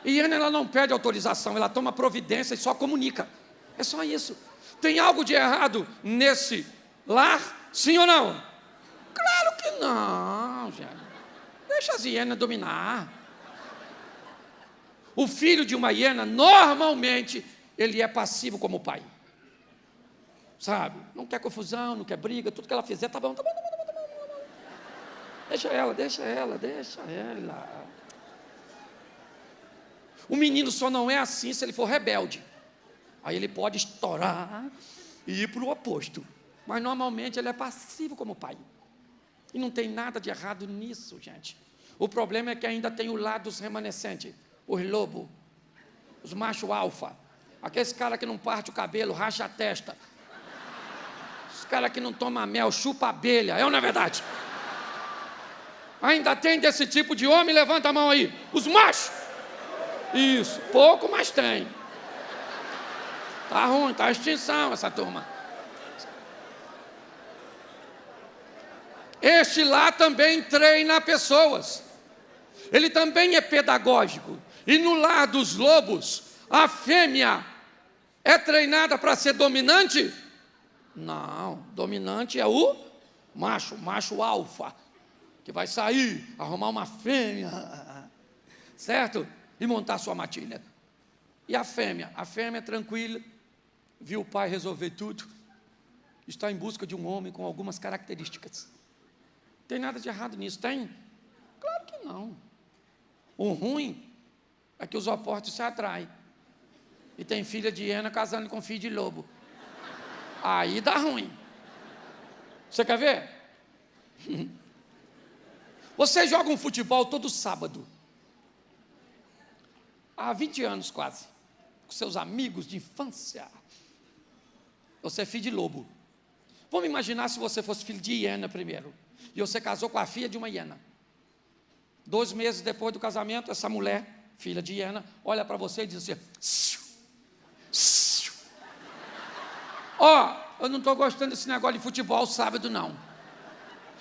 E ela não pede autorização, ela toma providência e só comunica. É só isso. Tem algo de errado nesse lar? Sim ou não? Claro que não, gente. Deixa as hienas dominar. O filho de uma hiena, normalmente, ele é passivo como o pai. Sabe? Não quer confusão, não quer briga, tudo que ela fizer, tá bom. Deixa ela. O menino só não é assim se ele for rebelde. Aí ele pode estourar e ir para o oposto. Mas normalmente ele é passivo como pai. E não tem nada de errado nisso, gente. O problema é que ainda tem o lado dos remanescentes, os lobos, os machos alfa, aqueles caras que não parte o cabelo, racha a testa, os caras que não tomam mel, chupa abelha, é ou não é verdade? Ainda tem desse tipo de homem? Levanta a mão aí. Os machos. Isso, pouco, mas tem. Tá ruim, tá em extinção essa turma. Este lá também treina pessoas. Ele também é pedagógico. E no lar dos lobos, a fêmea é treinada para ser dominante? Não, dominante é o macho alfa, que vai sair, arrumar uma fêmea, certo? E montar sua matilha. E a fêmea é tranquila, viu o pai resolver tudo, está em busca de um homem com algumas características. Tem nada de errado nisso, tem? Claro que não. O ruim é que os opostos se atraem. E tem filha de hiena casando com filho de lobo. Aí dá ruim. Você quer ver? Você joga um futebol todo sábado. Há 20 anos quase. Com seus amigos de infância. Você é filho de lobo. Vamos imaginar se você fosse filho de hiena primeiro. E você casou com a filha de uma hiena. 2 meses depois do casamento, essa mulher, filha de hiena, olha para você e diz assim: ó, eu não estou gostando desse negócio de futebol sábado não.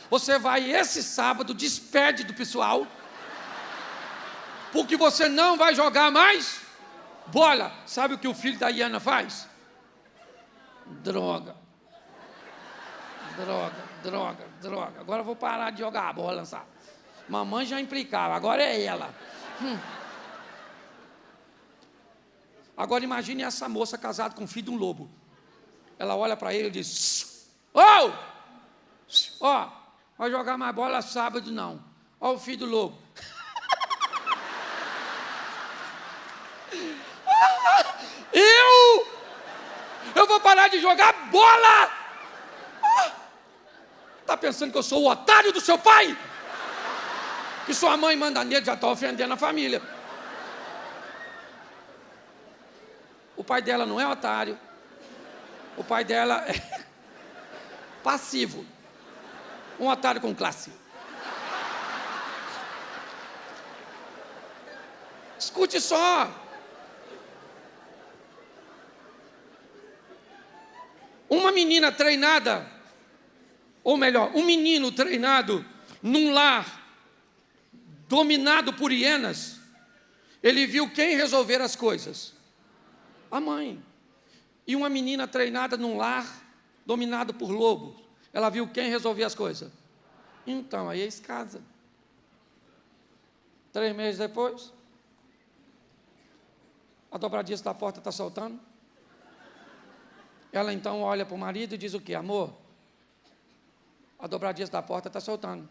Você vai esse sábado, despede do pessoal, porque você não vai jogar mais bola. Sabe o que o filho da hiena faz? Droga. Agora eu vou parar de jogar a bola, sabe? Mamãe já implicava, agora é ela. Agora imagine essa moça casada com o filho de um lobo. Ela olha para ele e diz: ó, vai jogar mais bola sábado não. Ó o filho do lobo. Eu vou parar de jogar bola. Está pensando que eu sou o otário do seu pai? Que sua mãe manda nele, já está ofendendo a família. O pai dela não é otário. O pai dela é passivo. Um otário com classe. Escute só. Uma menina treinada, ou melhor, um menino treinado num lar dominado por hienas, ele viu quem resolver as coisas? A mãe. E uma menina treinada num lar dominado por lobos, ela viu quem resolvia as coisas? Então, aí eles casam. 3 meses depois, a dobradiça da porta está soltando. Ela então olha para o marido e diz o quê? Amor, a dobradiça da porta está soltando.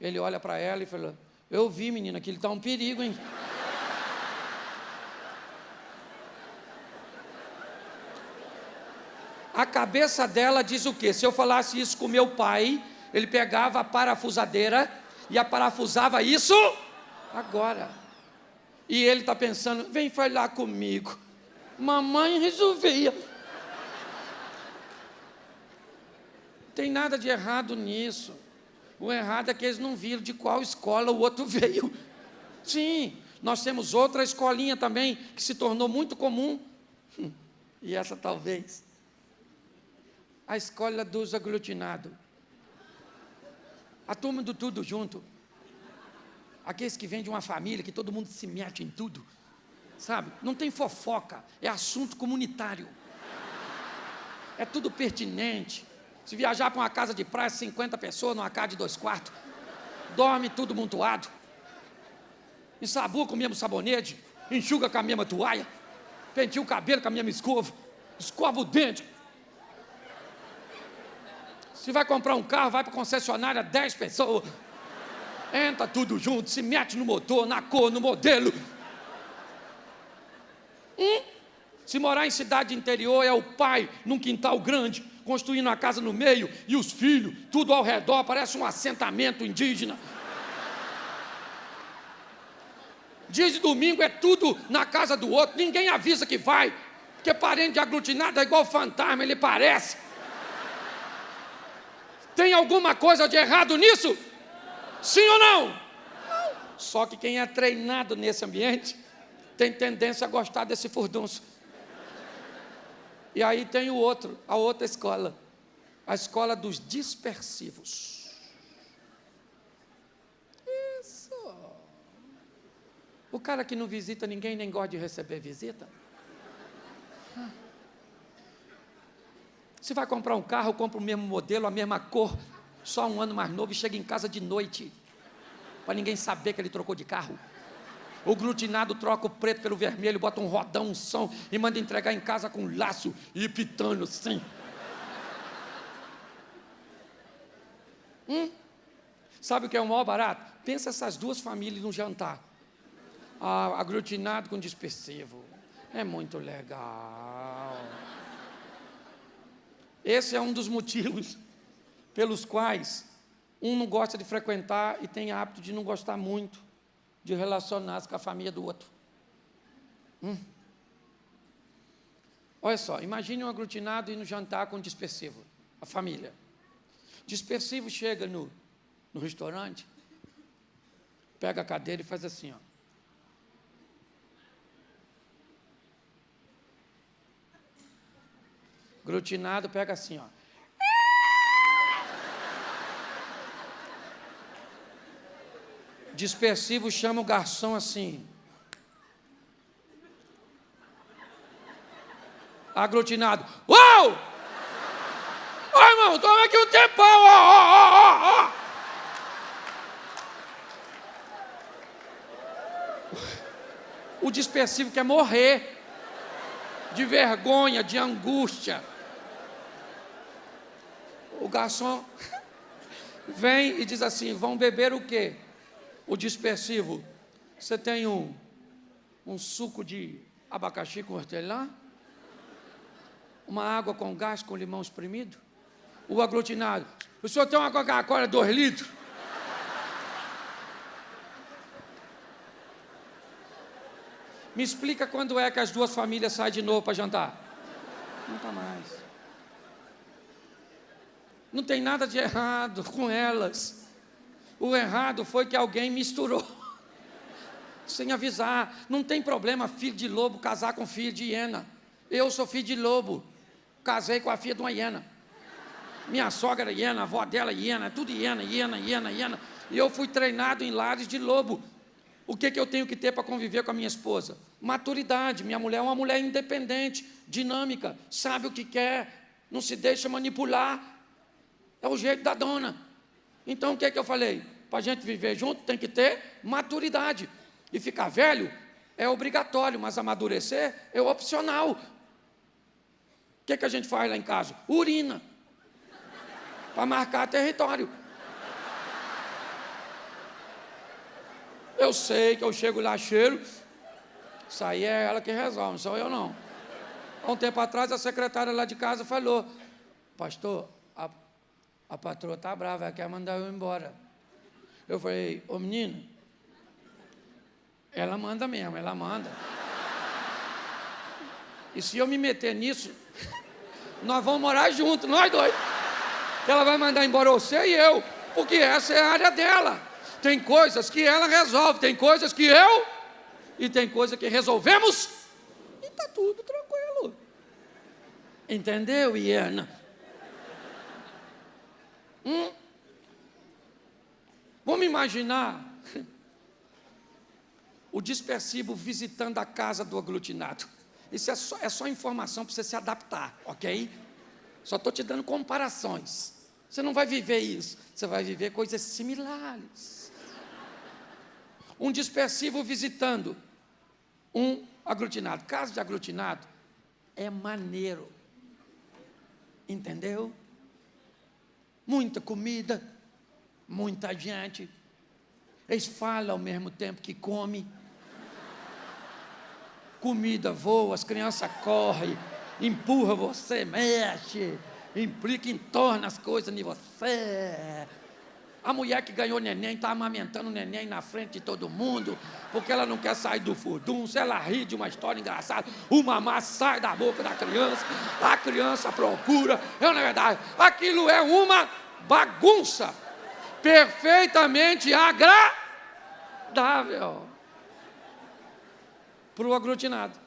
Ele olha para ela e fala: eu vi, menina, que ele está um perigo, hein? A cabeça dela diz o quê? Se eu falasse isso com meu pai, ele pegava a parafusadeira e a parafusava isso agora. E ele está pensando: vem falar comigo. Mamãe resolvia. Não tem nada de errado nisso. O errado é que eles não viram de qual escola o outro veio. Sim, nós temos outra escolinha também, que se tornou muito comum. E essa talvez. A escola dos aglutinados. A turma do tudo junto. Aqueles que vêm de uma família que todo mundo se mete em tudo. Sabe? Não tem fofoca, é assunto comunitário. É tudo pertinente. Se viajar para uma casa de praia, 50 pessoas numa casa de 2 quartos, dorme tudo montuado, ensaboa com o mesmo sabonete, enxuga com a mesma toalha, penteia o cabelo com a mesma escova, escova o dente. Se vai comprar um carro, vai para a concessionária, 10 pessoas, entra tudo junto, se mete no motor, na cor, no modelo. Se morar em cidade interior, é o pai num quintal grande, construindo a casa no meio, e os filhos, tudo ao redor, parece um assentamento indígena. Dia de domingo é tudo na casa do outro, ninguém avisa que vai, porque parente de aglutinado é igual fantasma, ele parece. Tem alguma coisa de errado nisso? Sim ou não? Não. Só que quem é treinado nesse ambiente tem tendência a gostar desse furdunço. E aí tem a outra escola, a escola dos dispersivos. Isso. O cara que não visita ninguém, nem gosta de receber visita. Se vai comprar um carro, compra o mesmo modelo, a mesma cor, só um ano mais novo e chega em casa de noite, para ninguém saber que ele trocou de carro. O glutinado troca o preto pelo vermelho, bota um rodão, um som e manda entregar em casa com laço e pitando assim. Sabe o que é o maior barato? Pensa essas duas famílias no jantar. Aglutinado com dispersivo. É muito legal. Esse é um dos motivos pelos quais um não gosta de frequentar e tem hábito de não gostar muito de relacionar-se com a família do outro. Olha só, imagine um aglutinado indo jantar com um dispersivo, a família. Dispersivo chega no restaurante, pega a cadeira e faz assim, ó. Aglutinado pega assim, ó. Dispersivo chama o garçom assim. Aglutinado. Uau! Ô, irmão, toma aqui um tempão, ó. O dispersivo quer morrer de vergonha, de angústia. O garçom vem e diz assim, vão beber o quê? O dispersivo, você tem um suco de abacaxi com hortelã? Uma água com gás com limão espremido? O aglutinado, o senhor tem uma Coca-Cola 2 litros? Me explica quando é que as duas famílias saem de novo para jantar? Nunca mais. Não tem nada de errado com elas. O errado foi que alguém misturou, sem avisar. Não tem problema filho de lobo casar com filho de hiena. Eu sou filho de lobo, casei com a filha de uma hiena. Minha sogra era hiena, a avó dela hiena, tudo hiena. E eu fui treinado em lares de lobo. O que eu tenho que ter para conviver com a minha esposa? Maturidade. Minha mulher é uma mulher independente, dinâmica, sabe o que quer, não se deixa manipular. É o jeito da dona. Então, o que eu falei? Para a gente viver junto, tem que ter maturidade. E ficar velho é obrigatório, mas amadurecer é opcional. O que a gente faz lá em casa? Urina. Para marcar território. Eu sei que eu chego lá, cheiro. Isso aí é ela que resolve, não sou eu não. Há um tempo atrás, a secretária lá de casa falou, pastor, a patroa está brava, ela quer mandar eu embora. Eu falei, ô menino, ela manda mesmo, ela manda. E se eu me meter nisso, nós vamos morar juntos, nós dois. Ela vai mandar embora você e eu, porque essa é a área dela. Tem coisas que ela resolve, tem coisas que eu, e tem coisas que resolvemos, e está tudo tranquilo. Entendeu, Iana? Vamos imaginar o dispersivo visitando a casa do aglutinado. Isso é só informação para você se adaptar, ok? Só estou te dando comparações. Você não vai viver isso, você vai viver coisas similares. Um dispersivo visitando um aglutinado. Casa de aglutinado é maneiro. Entendeu? Muita comida, muita gente. Eles falam ao mesmo tempo que comem. comida voa, as crianças correm, empurra você, mexe, implica, entorna as coisas em você. A mulher que ganhou neném está amamentando o neném na frente de todo mundo, porque ela não quer sair do furdunço, ela ri de uma história engraçada, o mamá sai da boca da criança, a criança procura, não é verdade? Aquilo é uma bagunça, perfeitamente agradável para o aglutinado.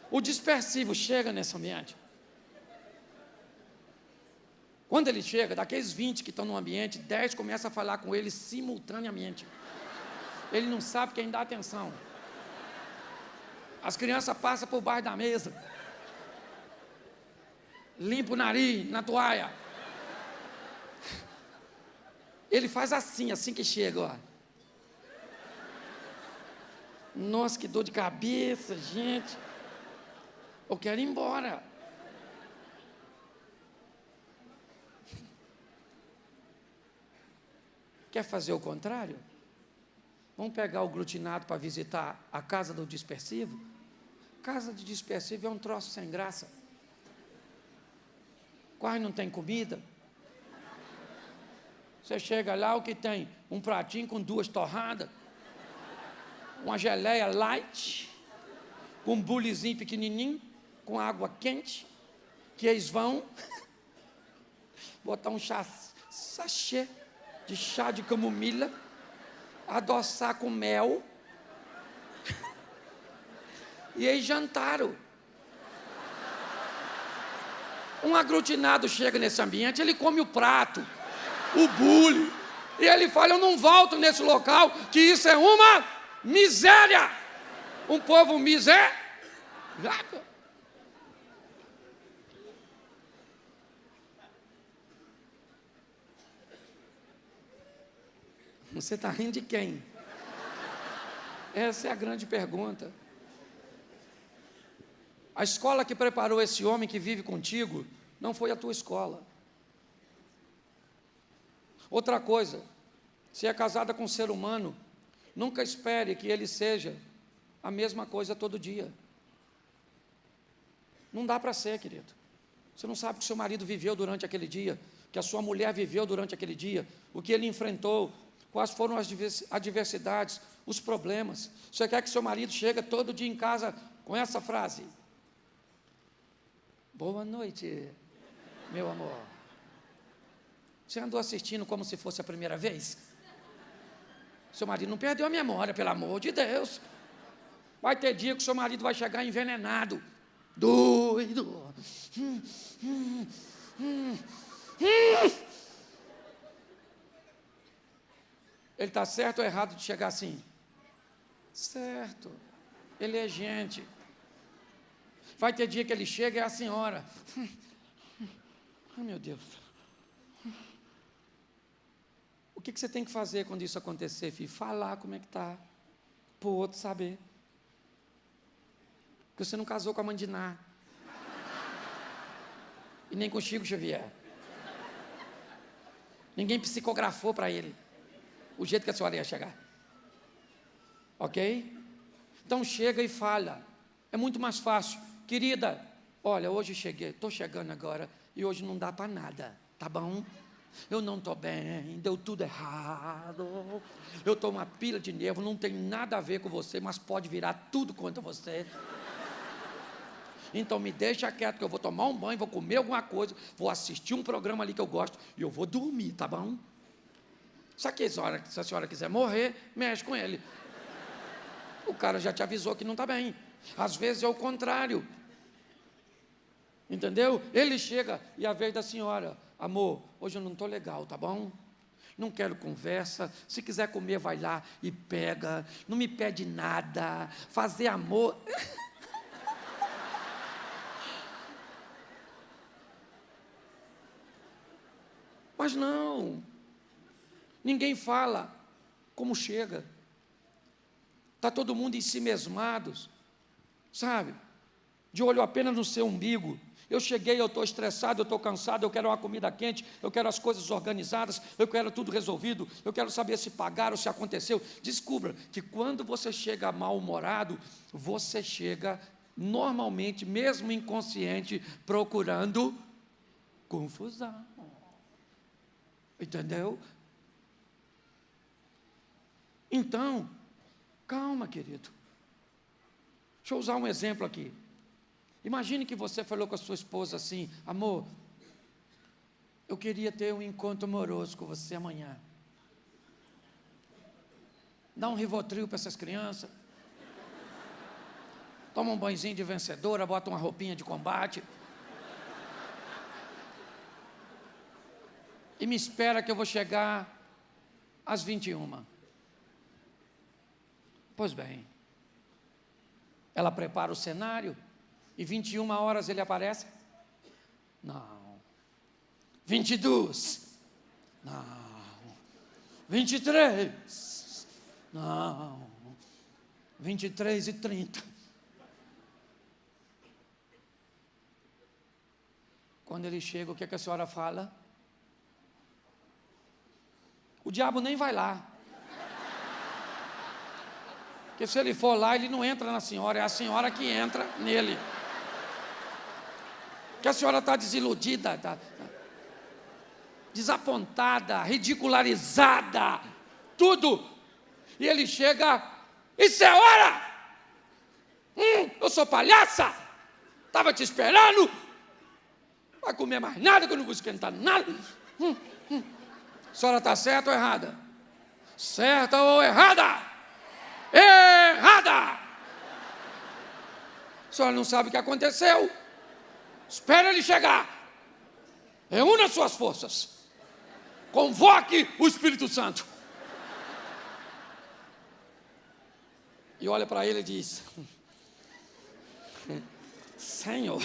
O dispersivo chega nesse ambiente. Quando ele chega, daqueles 20 que estão no ambiente, 10 começam a falar com ele simultaneamente. Ele não sabe quem dá atenção. As crianças passam por baixo da mesa. Limpa o nariz na toalha. Ele faz assim que chega, ó. Nossa, que dor de cabeça, gente. Eu quero ir embora. Quer fazer o contrário? Vamos pegar o glutinado para visitar a casa do dispersivo? Casa de dispersivo é um troço sem graça. Quase não tem comida. Você chega lá, o que tem? Um pratinho com 2 torradas, uma geleia light, com um bulizinho pequenininho, com água quente, que eles vão botar um sachê de chá de camomila, adoçar com mel, e eles jantaram. Um aglutinado chega nesse ambiente, ele come o prato, o bule, e ele fala: eu não volto nesse local, que isso é uma miséria. Um povo miserável. Você está rindo de quem? Essa é a grande pergunta. A escola que preparou esse homem que vive contigo não foi a tua escola. Outra coisa, se é casada com um ser humano, nunca espere que ele seja a mesma coisa todo dia. Não dá para ser, querido. Você não sabe o que seu marido viveu durante aquele dia, que a sua mulher viveu durante aquele dia, o que ele enfrentou, quais foram as adversidades, os problemas. Você quer que seu marido chegue todo dia em casa com essa frase: boa noite, meu amor. Você andou assistindo como se fosse a primeira vez? Seu marido não perdeu a memória, pelo amor de Deus. Vai ter dia que seu marido vai chegar envenenado, doido. Ele está certo ou errado de chegar assim? Certo. Ele é gente. Vai ter dia que ele chega e é a senhora. Ai, meu Deus. O que você tem que fazer quando isso acontecer, filho? Falar como é que está, para o outro saber. Porque você não casou com a mãe de Ná. E nem com o Chico Xavier. Ninguém psicografou para ele o jeito que a senhora ia chegar. Ok? Então chega e fala. É muito mais fácil. Querida, olha, hoje cheguei, estou chegando agora, e hoje não dá para nada, tá bom? Eu não estou bem, deu tudo errado, eu estou uma pilha de nervo, não tem nada a ver com você, mas pode virar tudo contra você. Então me deixa quieto, que eu vou tomar um banho, vou comer alguma coisa, vou assistir um programa ali que eu gosto, e eu vou dormir, tá bom? Só que se a senhora quiser morrer, mexe com ele. O cara já te avisou que não está bem. Às vezes é o contrário. Entendeu? Ele chega e a vez da senhora: amor, hoje eu não estou legal, tá bom? Não quero conversa. Se quiser comer, vai lá e pega. Não me pede nada. Fazer amor. Mas não. Ninguém fala como chega. Está todo mundo em si mesmados, sabe? De olho apenas no seu umbigo. Eu cheguei, eu estou estressado, eu estou cansado, eu quero uma comida quente, eu quero as coisas organizadas, eu quero tudo resolvido, eu quero saber se pagaram, se aconteceu. Descubra que quando você chega mal-humorado, você chega normalmente, mesmo inconsciente, procurando confusão. Entendeu? Então, calma, querido. Deixa eu usar um exemplo aqui. Imagine que você falou com a sua esposa assim: amor, eu queria ter um encontro amoroso com você amanhã. Dá um Rivotril para essas crianças. Toma um banhozinho de vencedora, bota uma roupinha de combate. E me espera que eu vou chegar às 21. Pois bem, ela prepara o cenário. E 21 horas ele aparece? Não. 22? Não. 23? Não. 23h30. Quando ele chega, o que a senhora fala? O diabo nem vai lá. Porque se ele for lá, ele não entra na senhora, é a senhora que entra nele. Que a senhora está desiludida, está desapontada, ridicularizada, tudo. E ele chega: isso é hora! Eu sou palhaça! Estava te esperando! Não vai comer mais nada, que eu não vou esquentar nada. A senhora está certa ou errada? Certa ou errada? Errada! A senhora não sabe o que aconteceu. Espera ele chegar. Reúna suas forças. Convoque o Espírito Santo. E olha para ele e diz: Senhor,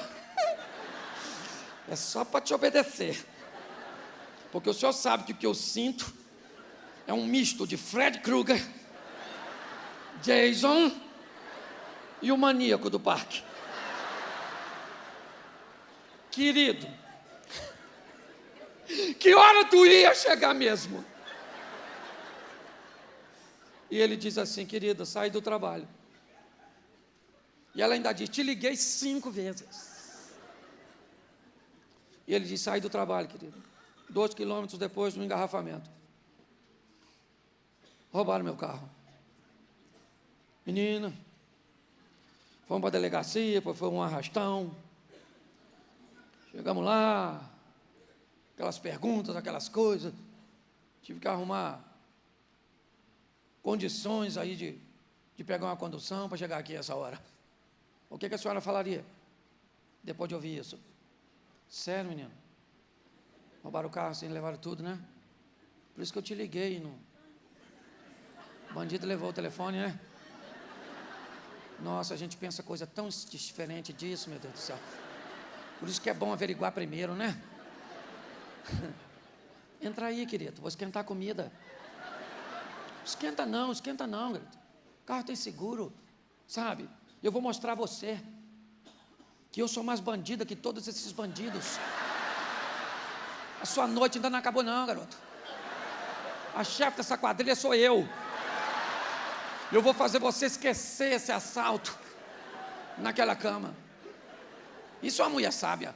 é só para te obedecer. Porque o senhor sabe que o que eu sinto é um misto de Fred Krueger, Jason e o maníaco do parque. Querido, que hora tu ia chegar mesmo? E ele diz assim: querida, saí do trabalho. E ela ainda diz: te liguei 5 vezes. E ele diz: saí do trabalho, querido. 2 quilômetros depois do engarrafamento. Roubaram meu carro. Menina, fomos para a delegacia, foi um arrastão. Chegamos lá, aquelas perguntas, aquelas coisas. Tive que arrumar condições aí de pegar uma condução para chegar aqui essa hora. O que a senhora falaria depois de ouvir isso? Sério, menino? Roubaram o carro, assim, levaram tudo, né? Por isso que eu te liguei. Não... O bandido levou o telefone, né? Nossa, a gente pensa coisa tão diferente disso, meu Deus do céu. Por isso que é bom averiguar primeiro, né? Entra aí, querido, vou esquentar a comida. Esquenta não, querido. O carro tem seguro, sabe? Eu vou mostrar a você que eu sou mais bandida que todos esses bandidos. A sua noite ainda não acabou não, garoto. A chefe dessa quadrilha sou eu. Eu vou fazer você esquecer esse assalto naquela cama. Isso é uma mulher sábia.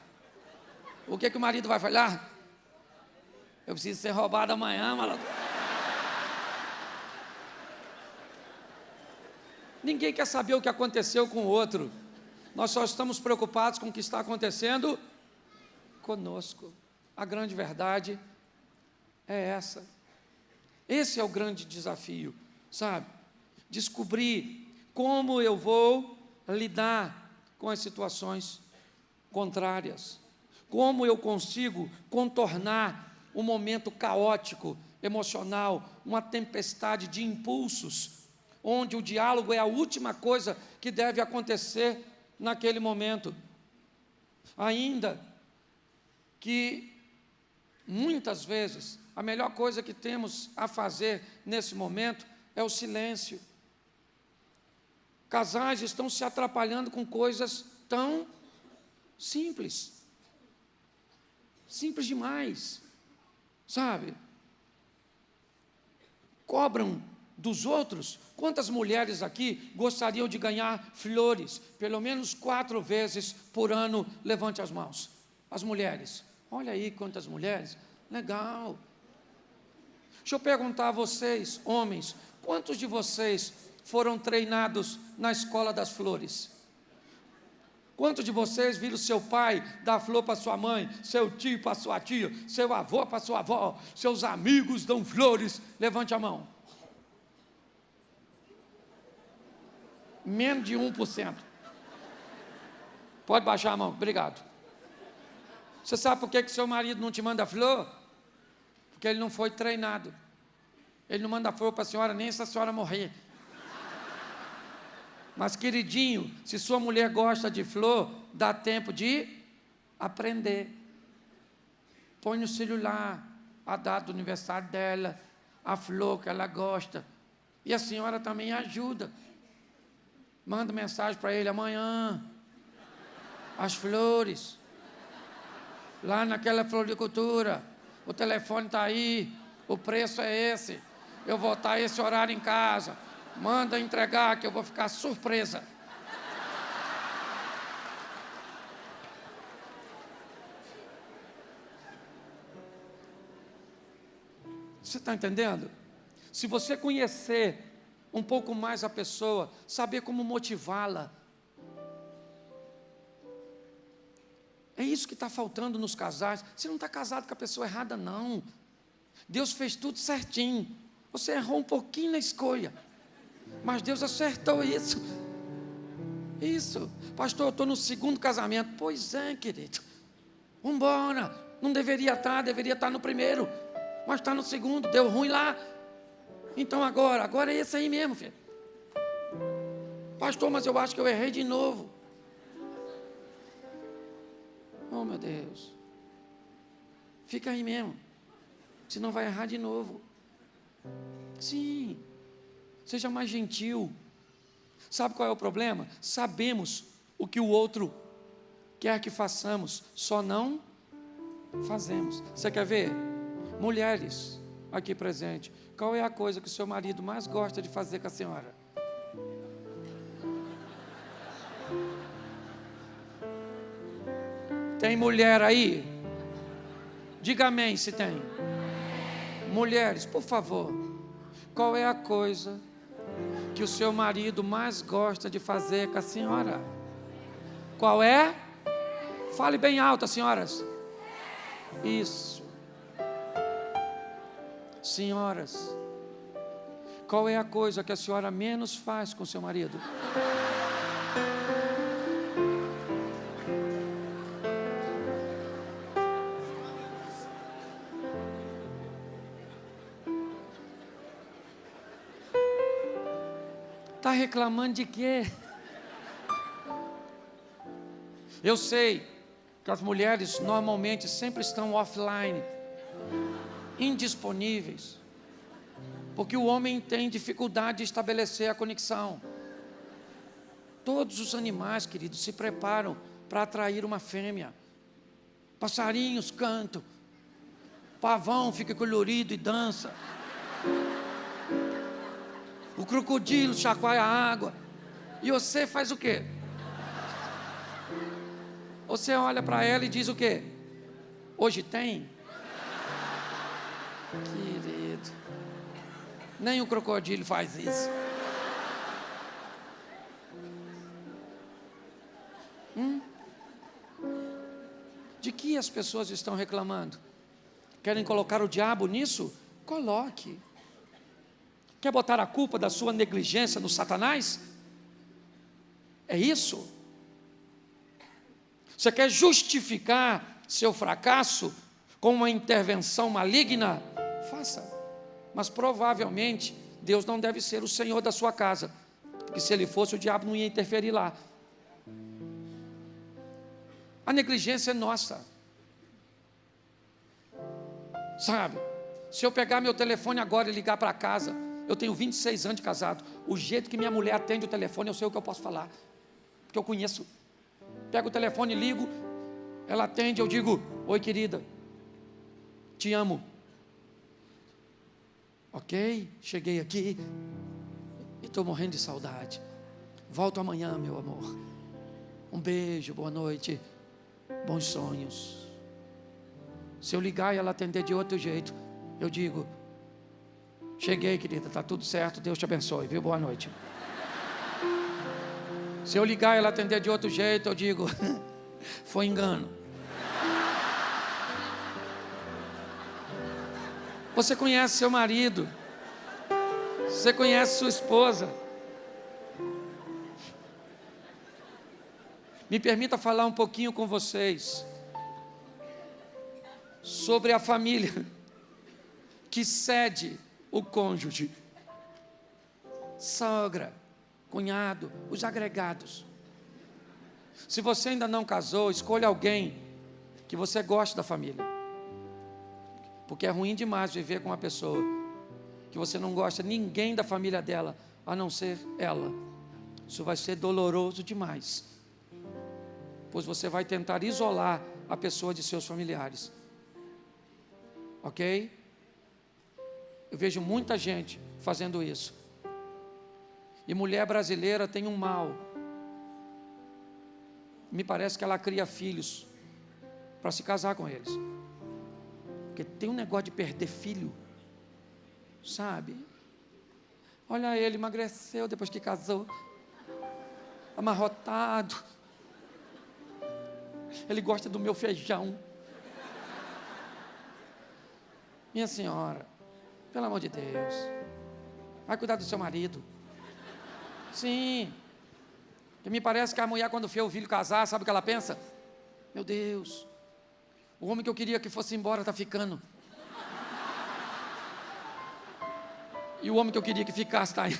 O que o marido vai falar? Eu preciso ser roubado amanhã, malandro. Ninguém quer saber o que aconteceu com o outro. Nós só estamos preocupados com o que está acontecendo conosco. A grande verdade é essa. Esse é o grande desafio, sabe? Descobrir como eu vou lidar com as situações contrárias. Como eu consigo contornar um momento caótico, emocional, uma tempestade de impulsos, onde o diálogo é a última coisa que deve acontecer naquele momento. Ainda que, muitas vezes, a melhor coisa que temos a fazer nesse momento é o silêncio. Casais estão se atrapalhando com coisas tão simples. simples demais, sabe? Cobram dos outros. Quantas mulheres aqui gostariam de ganhar flores, pelo menos 4 vezes por ano? Levante as mãos. As mulheres, olha aí quantas mulheres, legal. Deixa eu perguntar a vocês, homens, quantos de vocês foram treinados na escola das flores? Quantos de vocês viram seu pai dar flor para sua mãe, seu tio para sua tia, seu avô para sua avó, seus amigos dão flores? Levante a mão. Menos de 1%. Pode baixar a mão, obrigado. Você sabe por que seu marido não te manda flor? Porque ele não foi treinado. Ele não manda flor para a senhora nem se a senhora morrer. Mas, queridinho, se sua mulher gosta de flor, dá tempo de aprender. Põe no celular a data do aniversário dela, a flor que ela gosta. E a senhora também ajuda. Manda mensagem para ele amanhã. As flores. Lá naquela floricultura. O telefone está aí. O preço é esse. Eu vou estar esse horário em casa. Manda entregar que eu vou ficar surpresa. Você está entendendo? Se você conhecer um pouco mais a pessoa, saber como motivá-la. É isso que está faltando nos casais. Você não está casado com a pessoa errada, não. Deus fez tudo certinho. Você errou um pouquinho na escolha. Mas Deus acertou isso. Isso. Pastor, eu estou no 2º casamento. Pois é, querido. Vamos embora. Não deveria estar no 1º. Mas está no 2º. Deu ruim lá. Então agora é esse aí mesmo, filho. Pastor, mas eu acho que eu errei de novo. Oh, meu Deus. Fica aí mesmo. Senão vai errar de novo. Sim. Seja mais gentil. Sabe qual é o problema? Sabemos o que o outro quer que façamos, só não fazemos. Você quer ver? Mulheres aqui presentes, qual é a coisa que o seu marido mais gosta de fazer com a senhora? Tem mulher aí? Diga amém se tem. Mulheres, por favor, qual é a coisa que o seu marido mais gosta de fazer com a senhora? Qual é? Fale bem alto, senhoras. Isso. Senhoras, qual é a coisa que a senhora menos faz com seu marido? Está reclamando de quê? Eu sei que as mulheres normalmente sempre estão offline, indisponíveis, porque o homem tem dificuldade de estabelecer a conexão. Todos os animais, queridos, se preparam para atrair uma fêmea. Passarinhos cantam, pavão fica colorido e dança, o crocodilo chacoalha a água, e você faz o quê? Você olha para ela e diz o quê? Hoje tem? Querido, nem o crocodilo faz isso. De que as pessoas estão reclamando? Querem colocar o diabo nisso? Coloque. Quer botar a culpa da sua negligência no Satanás? É isso? Você quer justificar seu fracasso com uma intervenção maligna? Faça. Mas provavelmente Deus não deve ser o Senhor da sua casa, porque se Ele fosse, o diabo não ia interferir lá. A negligência é nossa. Sabe, se eu pegar meu telefone agora e ligar para casa, eu tenho 26 anos de casado, o jeito que minha mulher atende o telefone, eu sei o que eu posso falar, porque eu conheço. Pego o telefone e ligo, ela atende, eu digo: oi querida, Te amo. Ok, cheguei aqui e estou morrendo de saudade. Volto amanhã, meu amor. Um beijo, boa noite, bons sonhos. Se eu ligar e ela atender de outro jeito, eu digo: cheguei, querida, está tudo certo, Deus te abençoe, viu? Boa noite. Se eu ligar e ela atender de outro jeito, eu digo: foi engano. Você conhece seu marido, você conhece sua esposa. Me permita falar um pouquinho com vocês sobre a família que cede o cônjuge, sogra, cunhado, os agregados. Se você ainda não casou, escolha alguém que você goste da família, porque é ruim demais viver com uma pessoa que você não gosta ninguém da família dela, a não ser ela. Isso vai ser doloroso demais, pois você vai tentar isolar a pessoa de seus familiares. Ok? Eu vejo muita gente fazendo isso. E mulher brasileira tem um mal. Me parece que ela cria filhos para se casar com eles. Porque tem um negócio de perder filho, sabe? Olha ele, emagreceu depois que casou, amarrotado. Ele gosta do meu feijão. Minha senhora, pelo amor de Deus, vai cuidar do seu marido. Sim, porque me parece que a mulher, quando vê o filho casar, sabe o que ela pensa? Meu Deus, o homem que eu queria que fosse embora está ficando. E o homem que eu queria que ficasse está aí.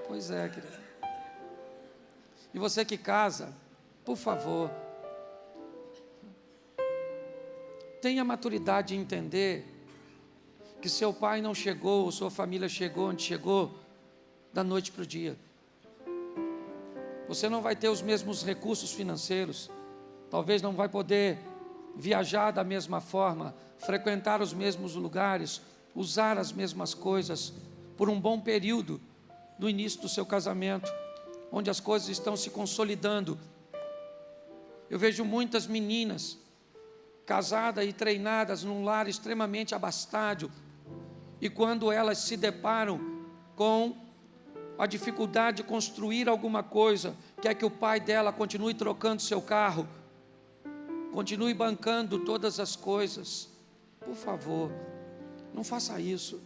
Pois é, querido. E você que casa, por favor, tenha maturidade de entender que seu pai não chegou, ou sua família chegou onde chegou, da noite para o dia. Você não vai ter os mesmos recursos financeiros, talvez não vai poder viajar da mesma forma, frequentar os mesmos lugares, usar as mesmas coisas, por um bom período, no início do seu casamento, onde as coisas estão se consolidando. Eu vejo muitas meninas casadas e treinadas num lar extremamente abastado, e quando elas se deparam com a dificuldade de construir alguma coisa, quer que o pai dela continue trocando seu carro, continue bancando todas as coisas. Por favor, não faça isso.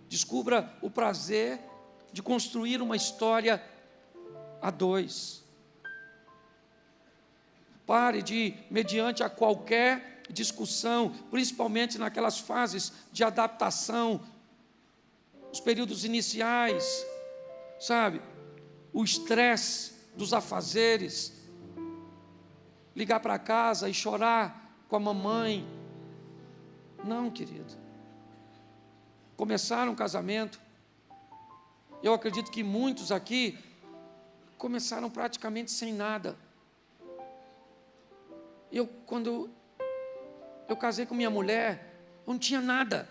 Descubra o prazer de construir uma história a dois. Pare de, mediante a qualquer discussão, principalmente naquelas fases de adaptação, os períodos iniciais, sabe? O estresse dos afazeres, ligar para casa e chorar com a mamãe. Não, querido. Começaram um casamento. Eu acredito que muitos aqui começaram praticamente sem nada. Quando eu casei com minha mulher, eu não tinha nada.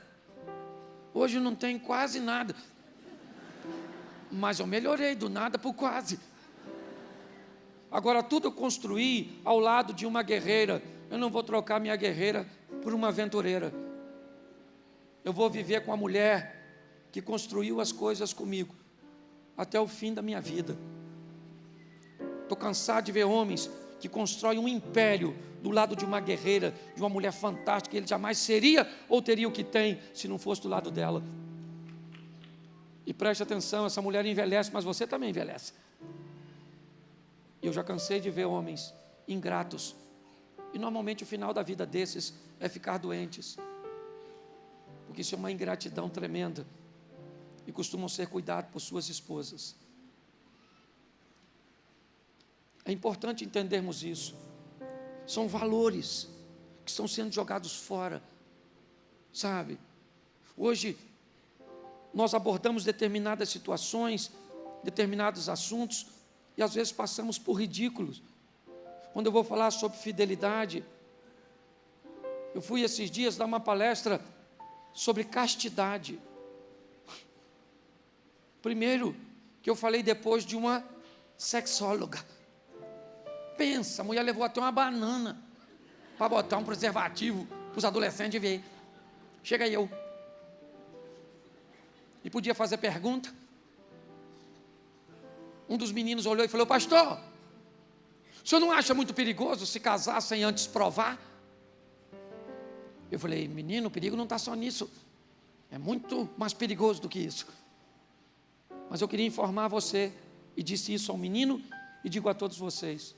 Hoje eu não tenho quase nada. Mas eu melhorei do nada para o quase. Agora tudo eu construí ao lado de uma guerreira. Eu não vou trocar minha guerreira por uma aventureira. Eu vou viver com a mulher que construiu as coisas comigo até o fim da minha vida. Estou cansado de ver homens que constroem um império do lado de uma guerreira, de uma mulher fantástica, que ele jamais seria ou teria o que tem se não fosse do lado dela. E preste atenção, essa mulher envelhece, mas você também envelhece. Eu já cansei de ver homens ingratos, e normalmente o final da vida desses é ficar doentes, porque isso é uma ingratidão tremenda, e costumam ser cuidados por suas esposas. É importante entendermos isso. São valores que estão sendo jogados fora, sabe? Hoje nós abordamos determinadas situações, determinados assuntos, e às vezes passamos por ridículos. Quando eu vou falar sobre fidelidade, Eu fui esses dias dar uma palestra sobre castidade. Primeiro, que eu falei depois de uma sexóloga. Pensa, a mulher levou até uma banana para botar um preservativo para os adolescentes ver. Chega eu. E podia fazer pergunta. Um dos meninos olhou e falou: pastor, o senhor não acha muito perigoso se casar sem antes provar? Eu falei: menino, o perigo não está só nisso. É muito mais perigoso do que isso. Mas eu queria informar você, e disse isso ao menino, e digo a todos vocês.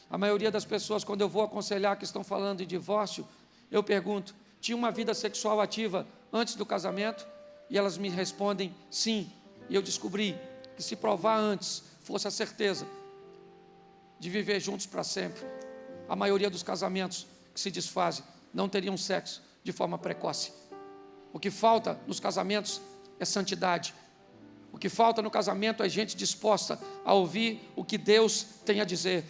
A maioria das pessoas, quando eu vou aconselhar que estão falando de divórcio, eu pergunto: tinha uma vida sexual ativa antes do casamento? E elas me respondem: sim. E eu descobri que se provar antes fosse a certeza de viver juntos para sempre, a maioria dos casamentos que se desfazem não teriam sexo de forma precoce. O que falta nos casamentos é santidade. O que falta no casamento é gente disposta a ouvir o que Deus tem a dizer.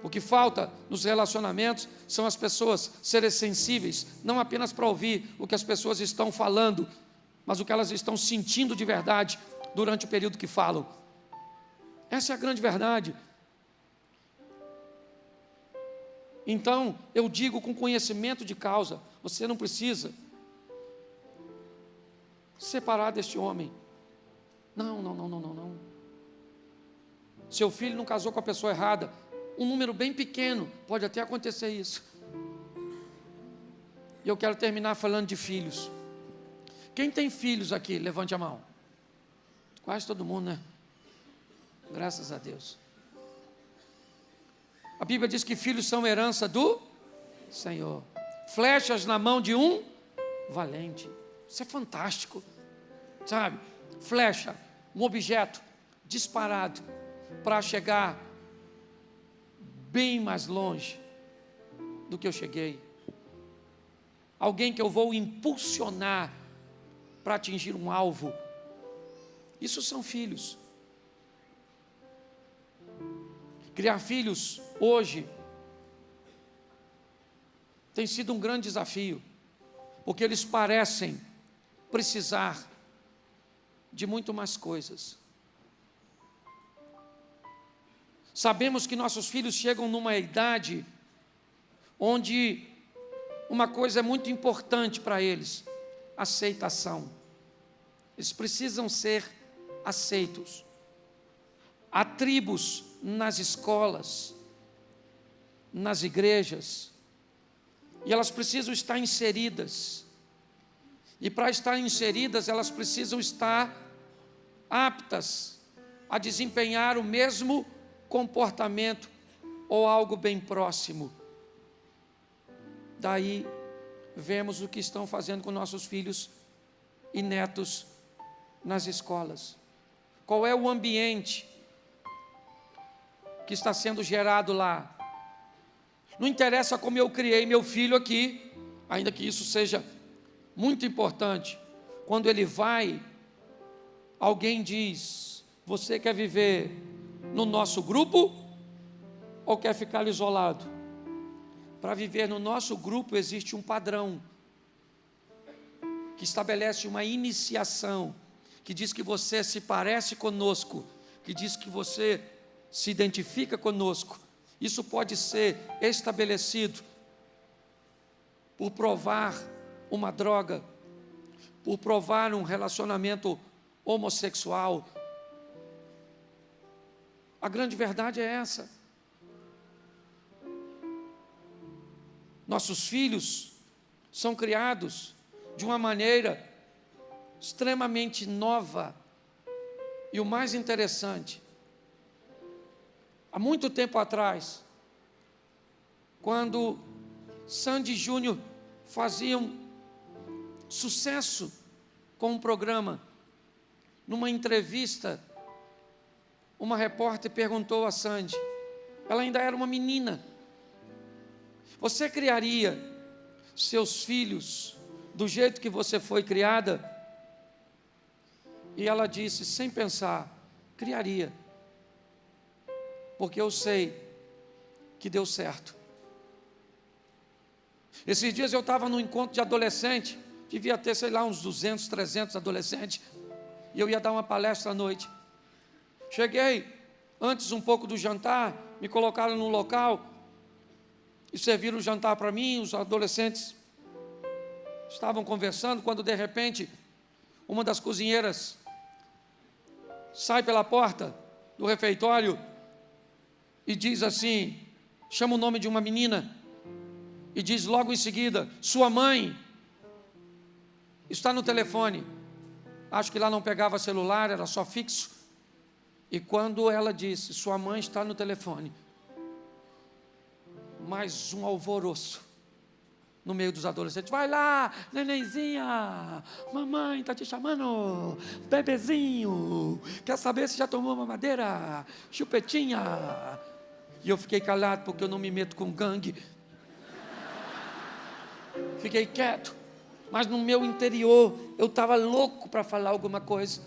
O que falta nos relacionamentos são as pessoas serem sensíveis, não apenas para ouvir o que as pessoas estão falando, mas o que elas estão sentindo de verdade durante o período que falam. Essa é a grande verdade. Então, eu digo com conhecimento de causa, você não precisa separar deste homem. Não. Seu filho não casou com a pessoa errada. Um número bem pequeno, pode até acontecer isso. E eu quero terminar falando de filhos. Quem tem filhos aqui? Levante a mão. Quase todo mundo, né? Graças a Deus. A Bíblia diz que filhos são herança do Senhor. Flechas na mão de um valente. Isso é fantástico. Sabe? Flecha, um objeto disparado para chegar bem mais longe do que eu cheguei. Alguém que eu vou impulsionar para atingir um alvo. Isso são filhos. Criar filhos hoje tem sido um grande desafio, porque eles parecem precisar de muito mais coisas. Sabemos que nossos filhos chegam numa idade onde uma coisa é muito importante para eles: aceitação. Eles precisam ser aceitos. Há tribos nas escolas, nas igrejas, e elas precisam estar inseridas. E para estar inseridas, elas precisam estar aptas a desempenhar o mesmo comportamento ou algo bem próximo. Daí vemos o que estão fazendo com nossos filhos e netos nas escolas. Qual é o ambiente que está sendo gerado lá? Não interessa como eu criei meu filho aqui, ainda que isso seja muito importante. Quando ele vai, alguém diz: você quer viver no nosso grupo ou quer ficar isolado? Para viver no nosso grupo existe um padrão que estabelece uma iniciação, que diz que você se parece conosco, que diz que você se identifica conosco. Isso pode ser estabelecido por provar uma droga, por provar um relacionamento homossexual. A grande verdade é essa. Nossos filhos são criados de uma maneira extremamente nova. E o mais interessante, há muito tempo atrás, quando Sandy Júnior faziam sucesso com um programa, numa entrevista, uma repórter perguntou a Sandy, ela ainda era uma menina: você criaria seus filhos do jeito que você foi criada? E ela disse, sem pensar: criaria, porque eu sei que deu certo. Esses dias eu estava num encontro de adolescente, devia ter, sei lá, uns 200, 300 adolescentes, e eu ia dar uma palestra à noite. Cheguei, antes um pouco do jantar, me colocaram num local, e serviram o jantar para mim. Os adolescentes estavam conversando, quando de repente, uma das cozinheiras sai pela porta do refeitório e diz assim, chama o nome de uma menina, e diz logo em seguida, sua mãe está no telefone. Acho que lá não pegava celular, era só fixo. E quando ela disse, sua mãe está no telefone, mais um alvoroço no meio dos adolescentes. Vai lá, nenenzinha, mamãe está te chamando, bebezinho, quer saber se já tomou mamadeira, chupetinha. E eu fiquei calado, porque eu não me meto com gangue. Fiquei quieto, mas no meu interior eu estava louco para falar alguma coisa,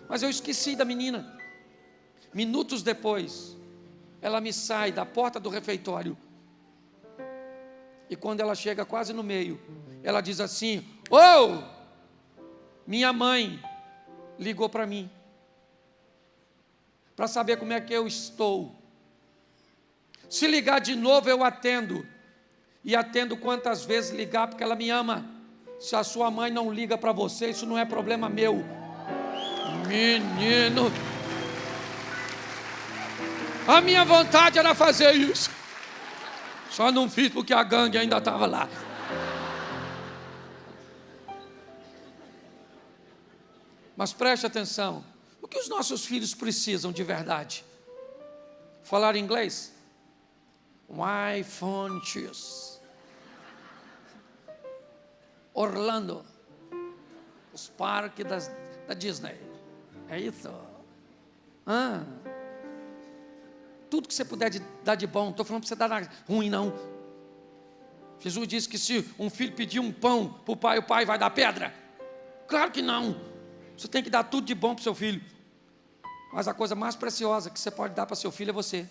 mas eu esqueci da menina. Minutos depois, ela me sai da porta do refeitório, e quando ela chega quase no meio, ela diz assim, minha mãe ligou para mim, para saber como é que eu estou. Se ligar de novo eu atendo, e atendo quantas vezes ligar, porque ela me ama. Se a sua mãe não liga para você, isso não é problema meu. Menino, a minha vontade era fazer isso, só não fiz porque a gangue ainda estava lá. Mas preste atenção, o que os nossos filhos precisam de verdade? Falar inglês? Um iPhone X. Orlando, os parques da Disney. É isso? Tudo que você puder dar de bom. Não estou falando para você dar nada ruim, não. Jesus disse que se um filho pedir um pão para o pai vai dar pedra. Claro que não. Você tem que dar tudo de bom para o seu filho. Mas a coisa mais preciosa que você pode dar para seu filho é você.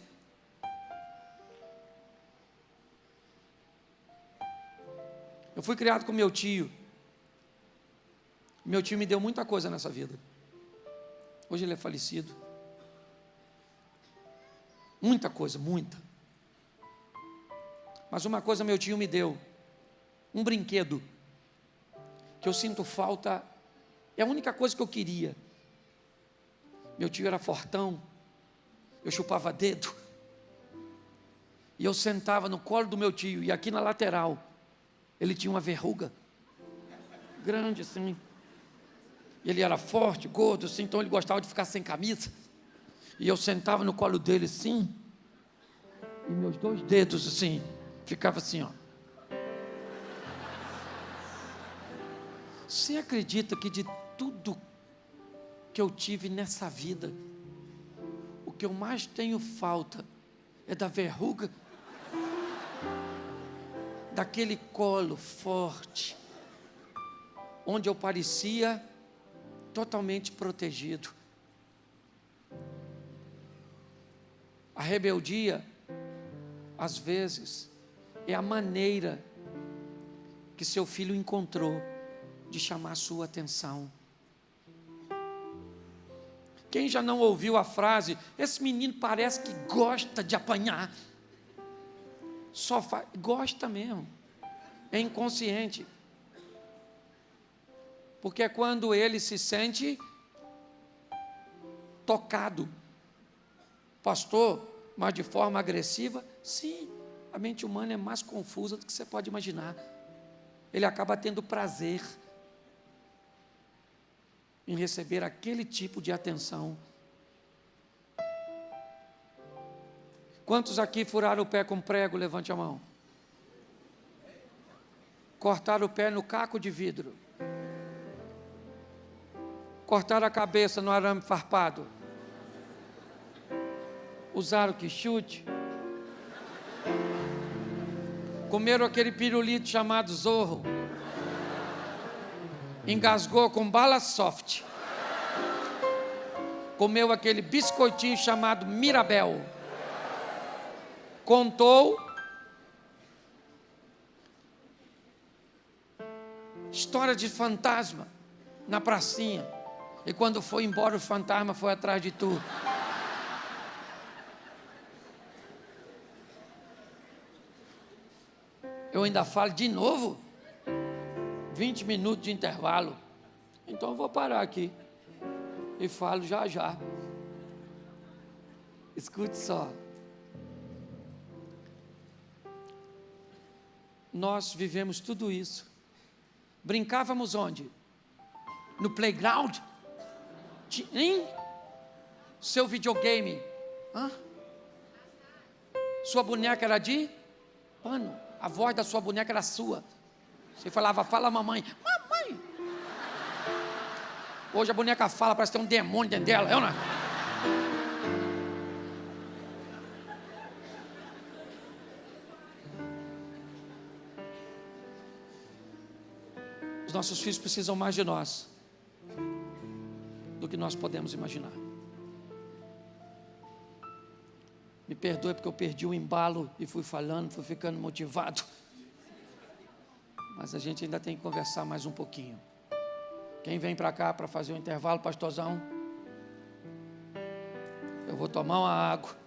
Eu fui criado com meu tio. Meu tio me deu muita coisa nessa vida. Hoje ele é falecido. Muita coisa, muita. Mas uma coisa meu tio me deu. Um brinquedo. Que eu sinto falta. É a única coisa que eu queria. Meu tio era fortão. Eu chupava dedo. E eu sentava no colo do meu tio. E aqui na lateral ele tinha uma verruga grande assim. Ele era forte, gordo assim, então ele gostava de ficar sem camisa. E eu sentava no colo dele assim, e meus 2 dedos assim, ficava assim, ó. Você acredita que de tudo que eu tive nessa vida, o que eu mais tenho falta é da verruga, daquele colo forte, onde eu parecia totalmente protegido. A rebeldia, às vezes, é a maneira que seu filho encontrou de chamar a sua atenção. Quem já não ouviu a frase, esse menino parece que gosta de apanhar? Gosta mesmo, é inconsciente, porque é quando ele se sente tocado. Pastor, mas de forma agressiva? Sim, a mente humana é mais confusa do que você pode imaginar. Ele acaba tendo prazer em receber aquele tipo de atenção. Quantos aqui furaram o pé com prego? Levante a mão. Cortaram o pé no caco de vidro. Cortaram a cabeça no arame farpado. Usaram que chute. Comeram aquele pirulito chamado Zorro. Engasgou com bala soft. Comeu aquele biscoitinho chamado Mirabel. Contou História de fantasma na pracinha. E quando foi embora, o fantasma foi atrás de tu. Eu ainda falo de novo. 20 minutos de intervalo. Então eu vou parar aqui. E falo já já. Escute só. Nós vivemos tudo isso. Brincávamos onde? No playground? Hein? Seu videogame? Hã? Sua boneca era de pano. A voz da sua boneca era sua. Você falava, fala mamãe. Mamãe. Hoje a boneca fala, parece que tem um demônio dentro dela. Eu não. Os nossos filhos precisam mais de nós do que nós podemos imaginar. Me perdoe porque eu perdi o embalo e fui falando, fui ficando motivado. Mas a gente ainda tem que conversar mais um pouquinho. Quem vem para cá para fazer o intervalo, pastorzão? Eu vou tomar uma água.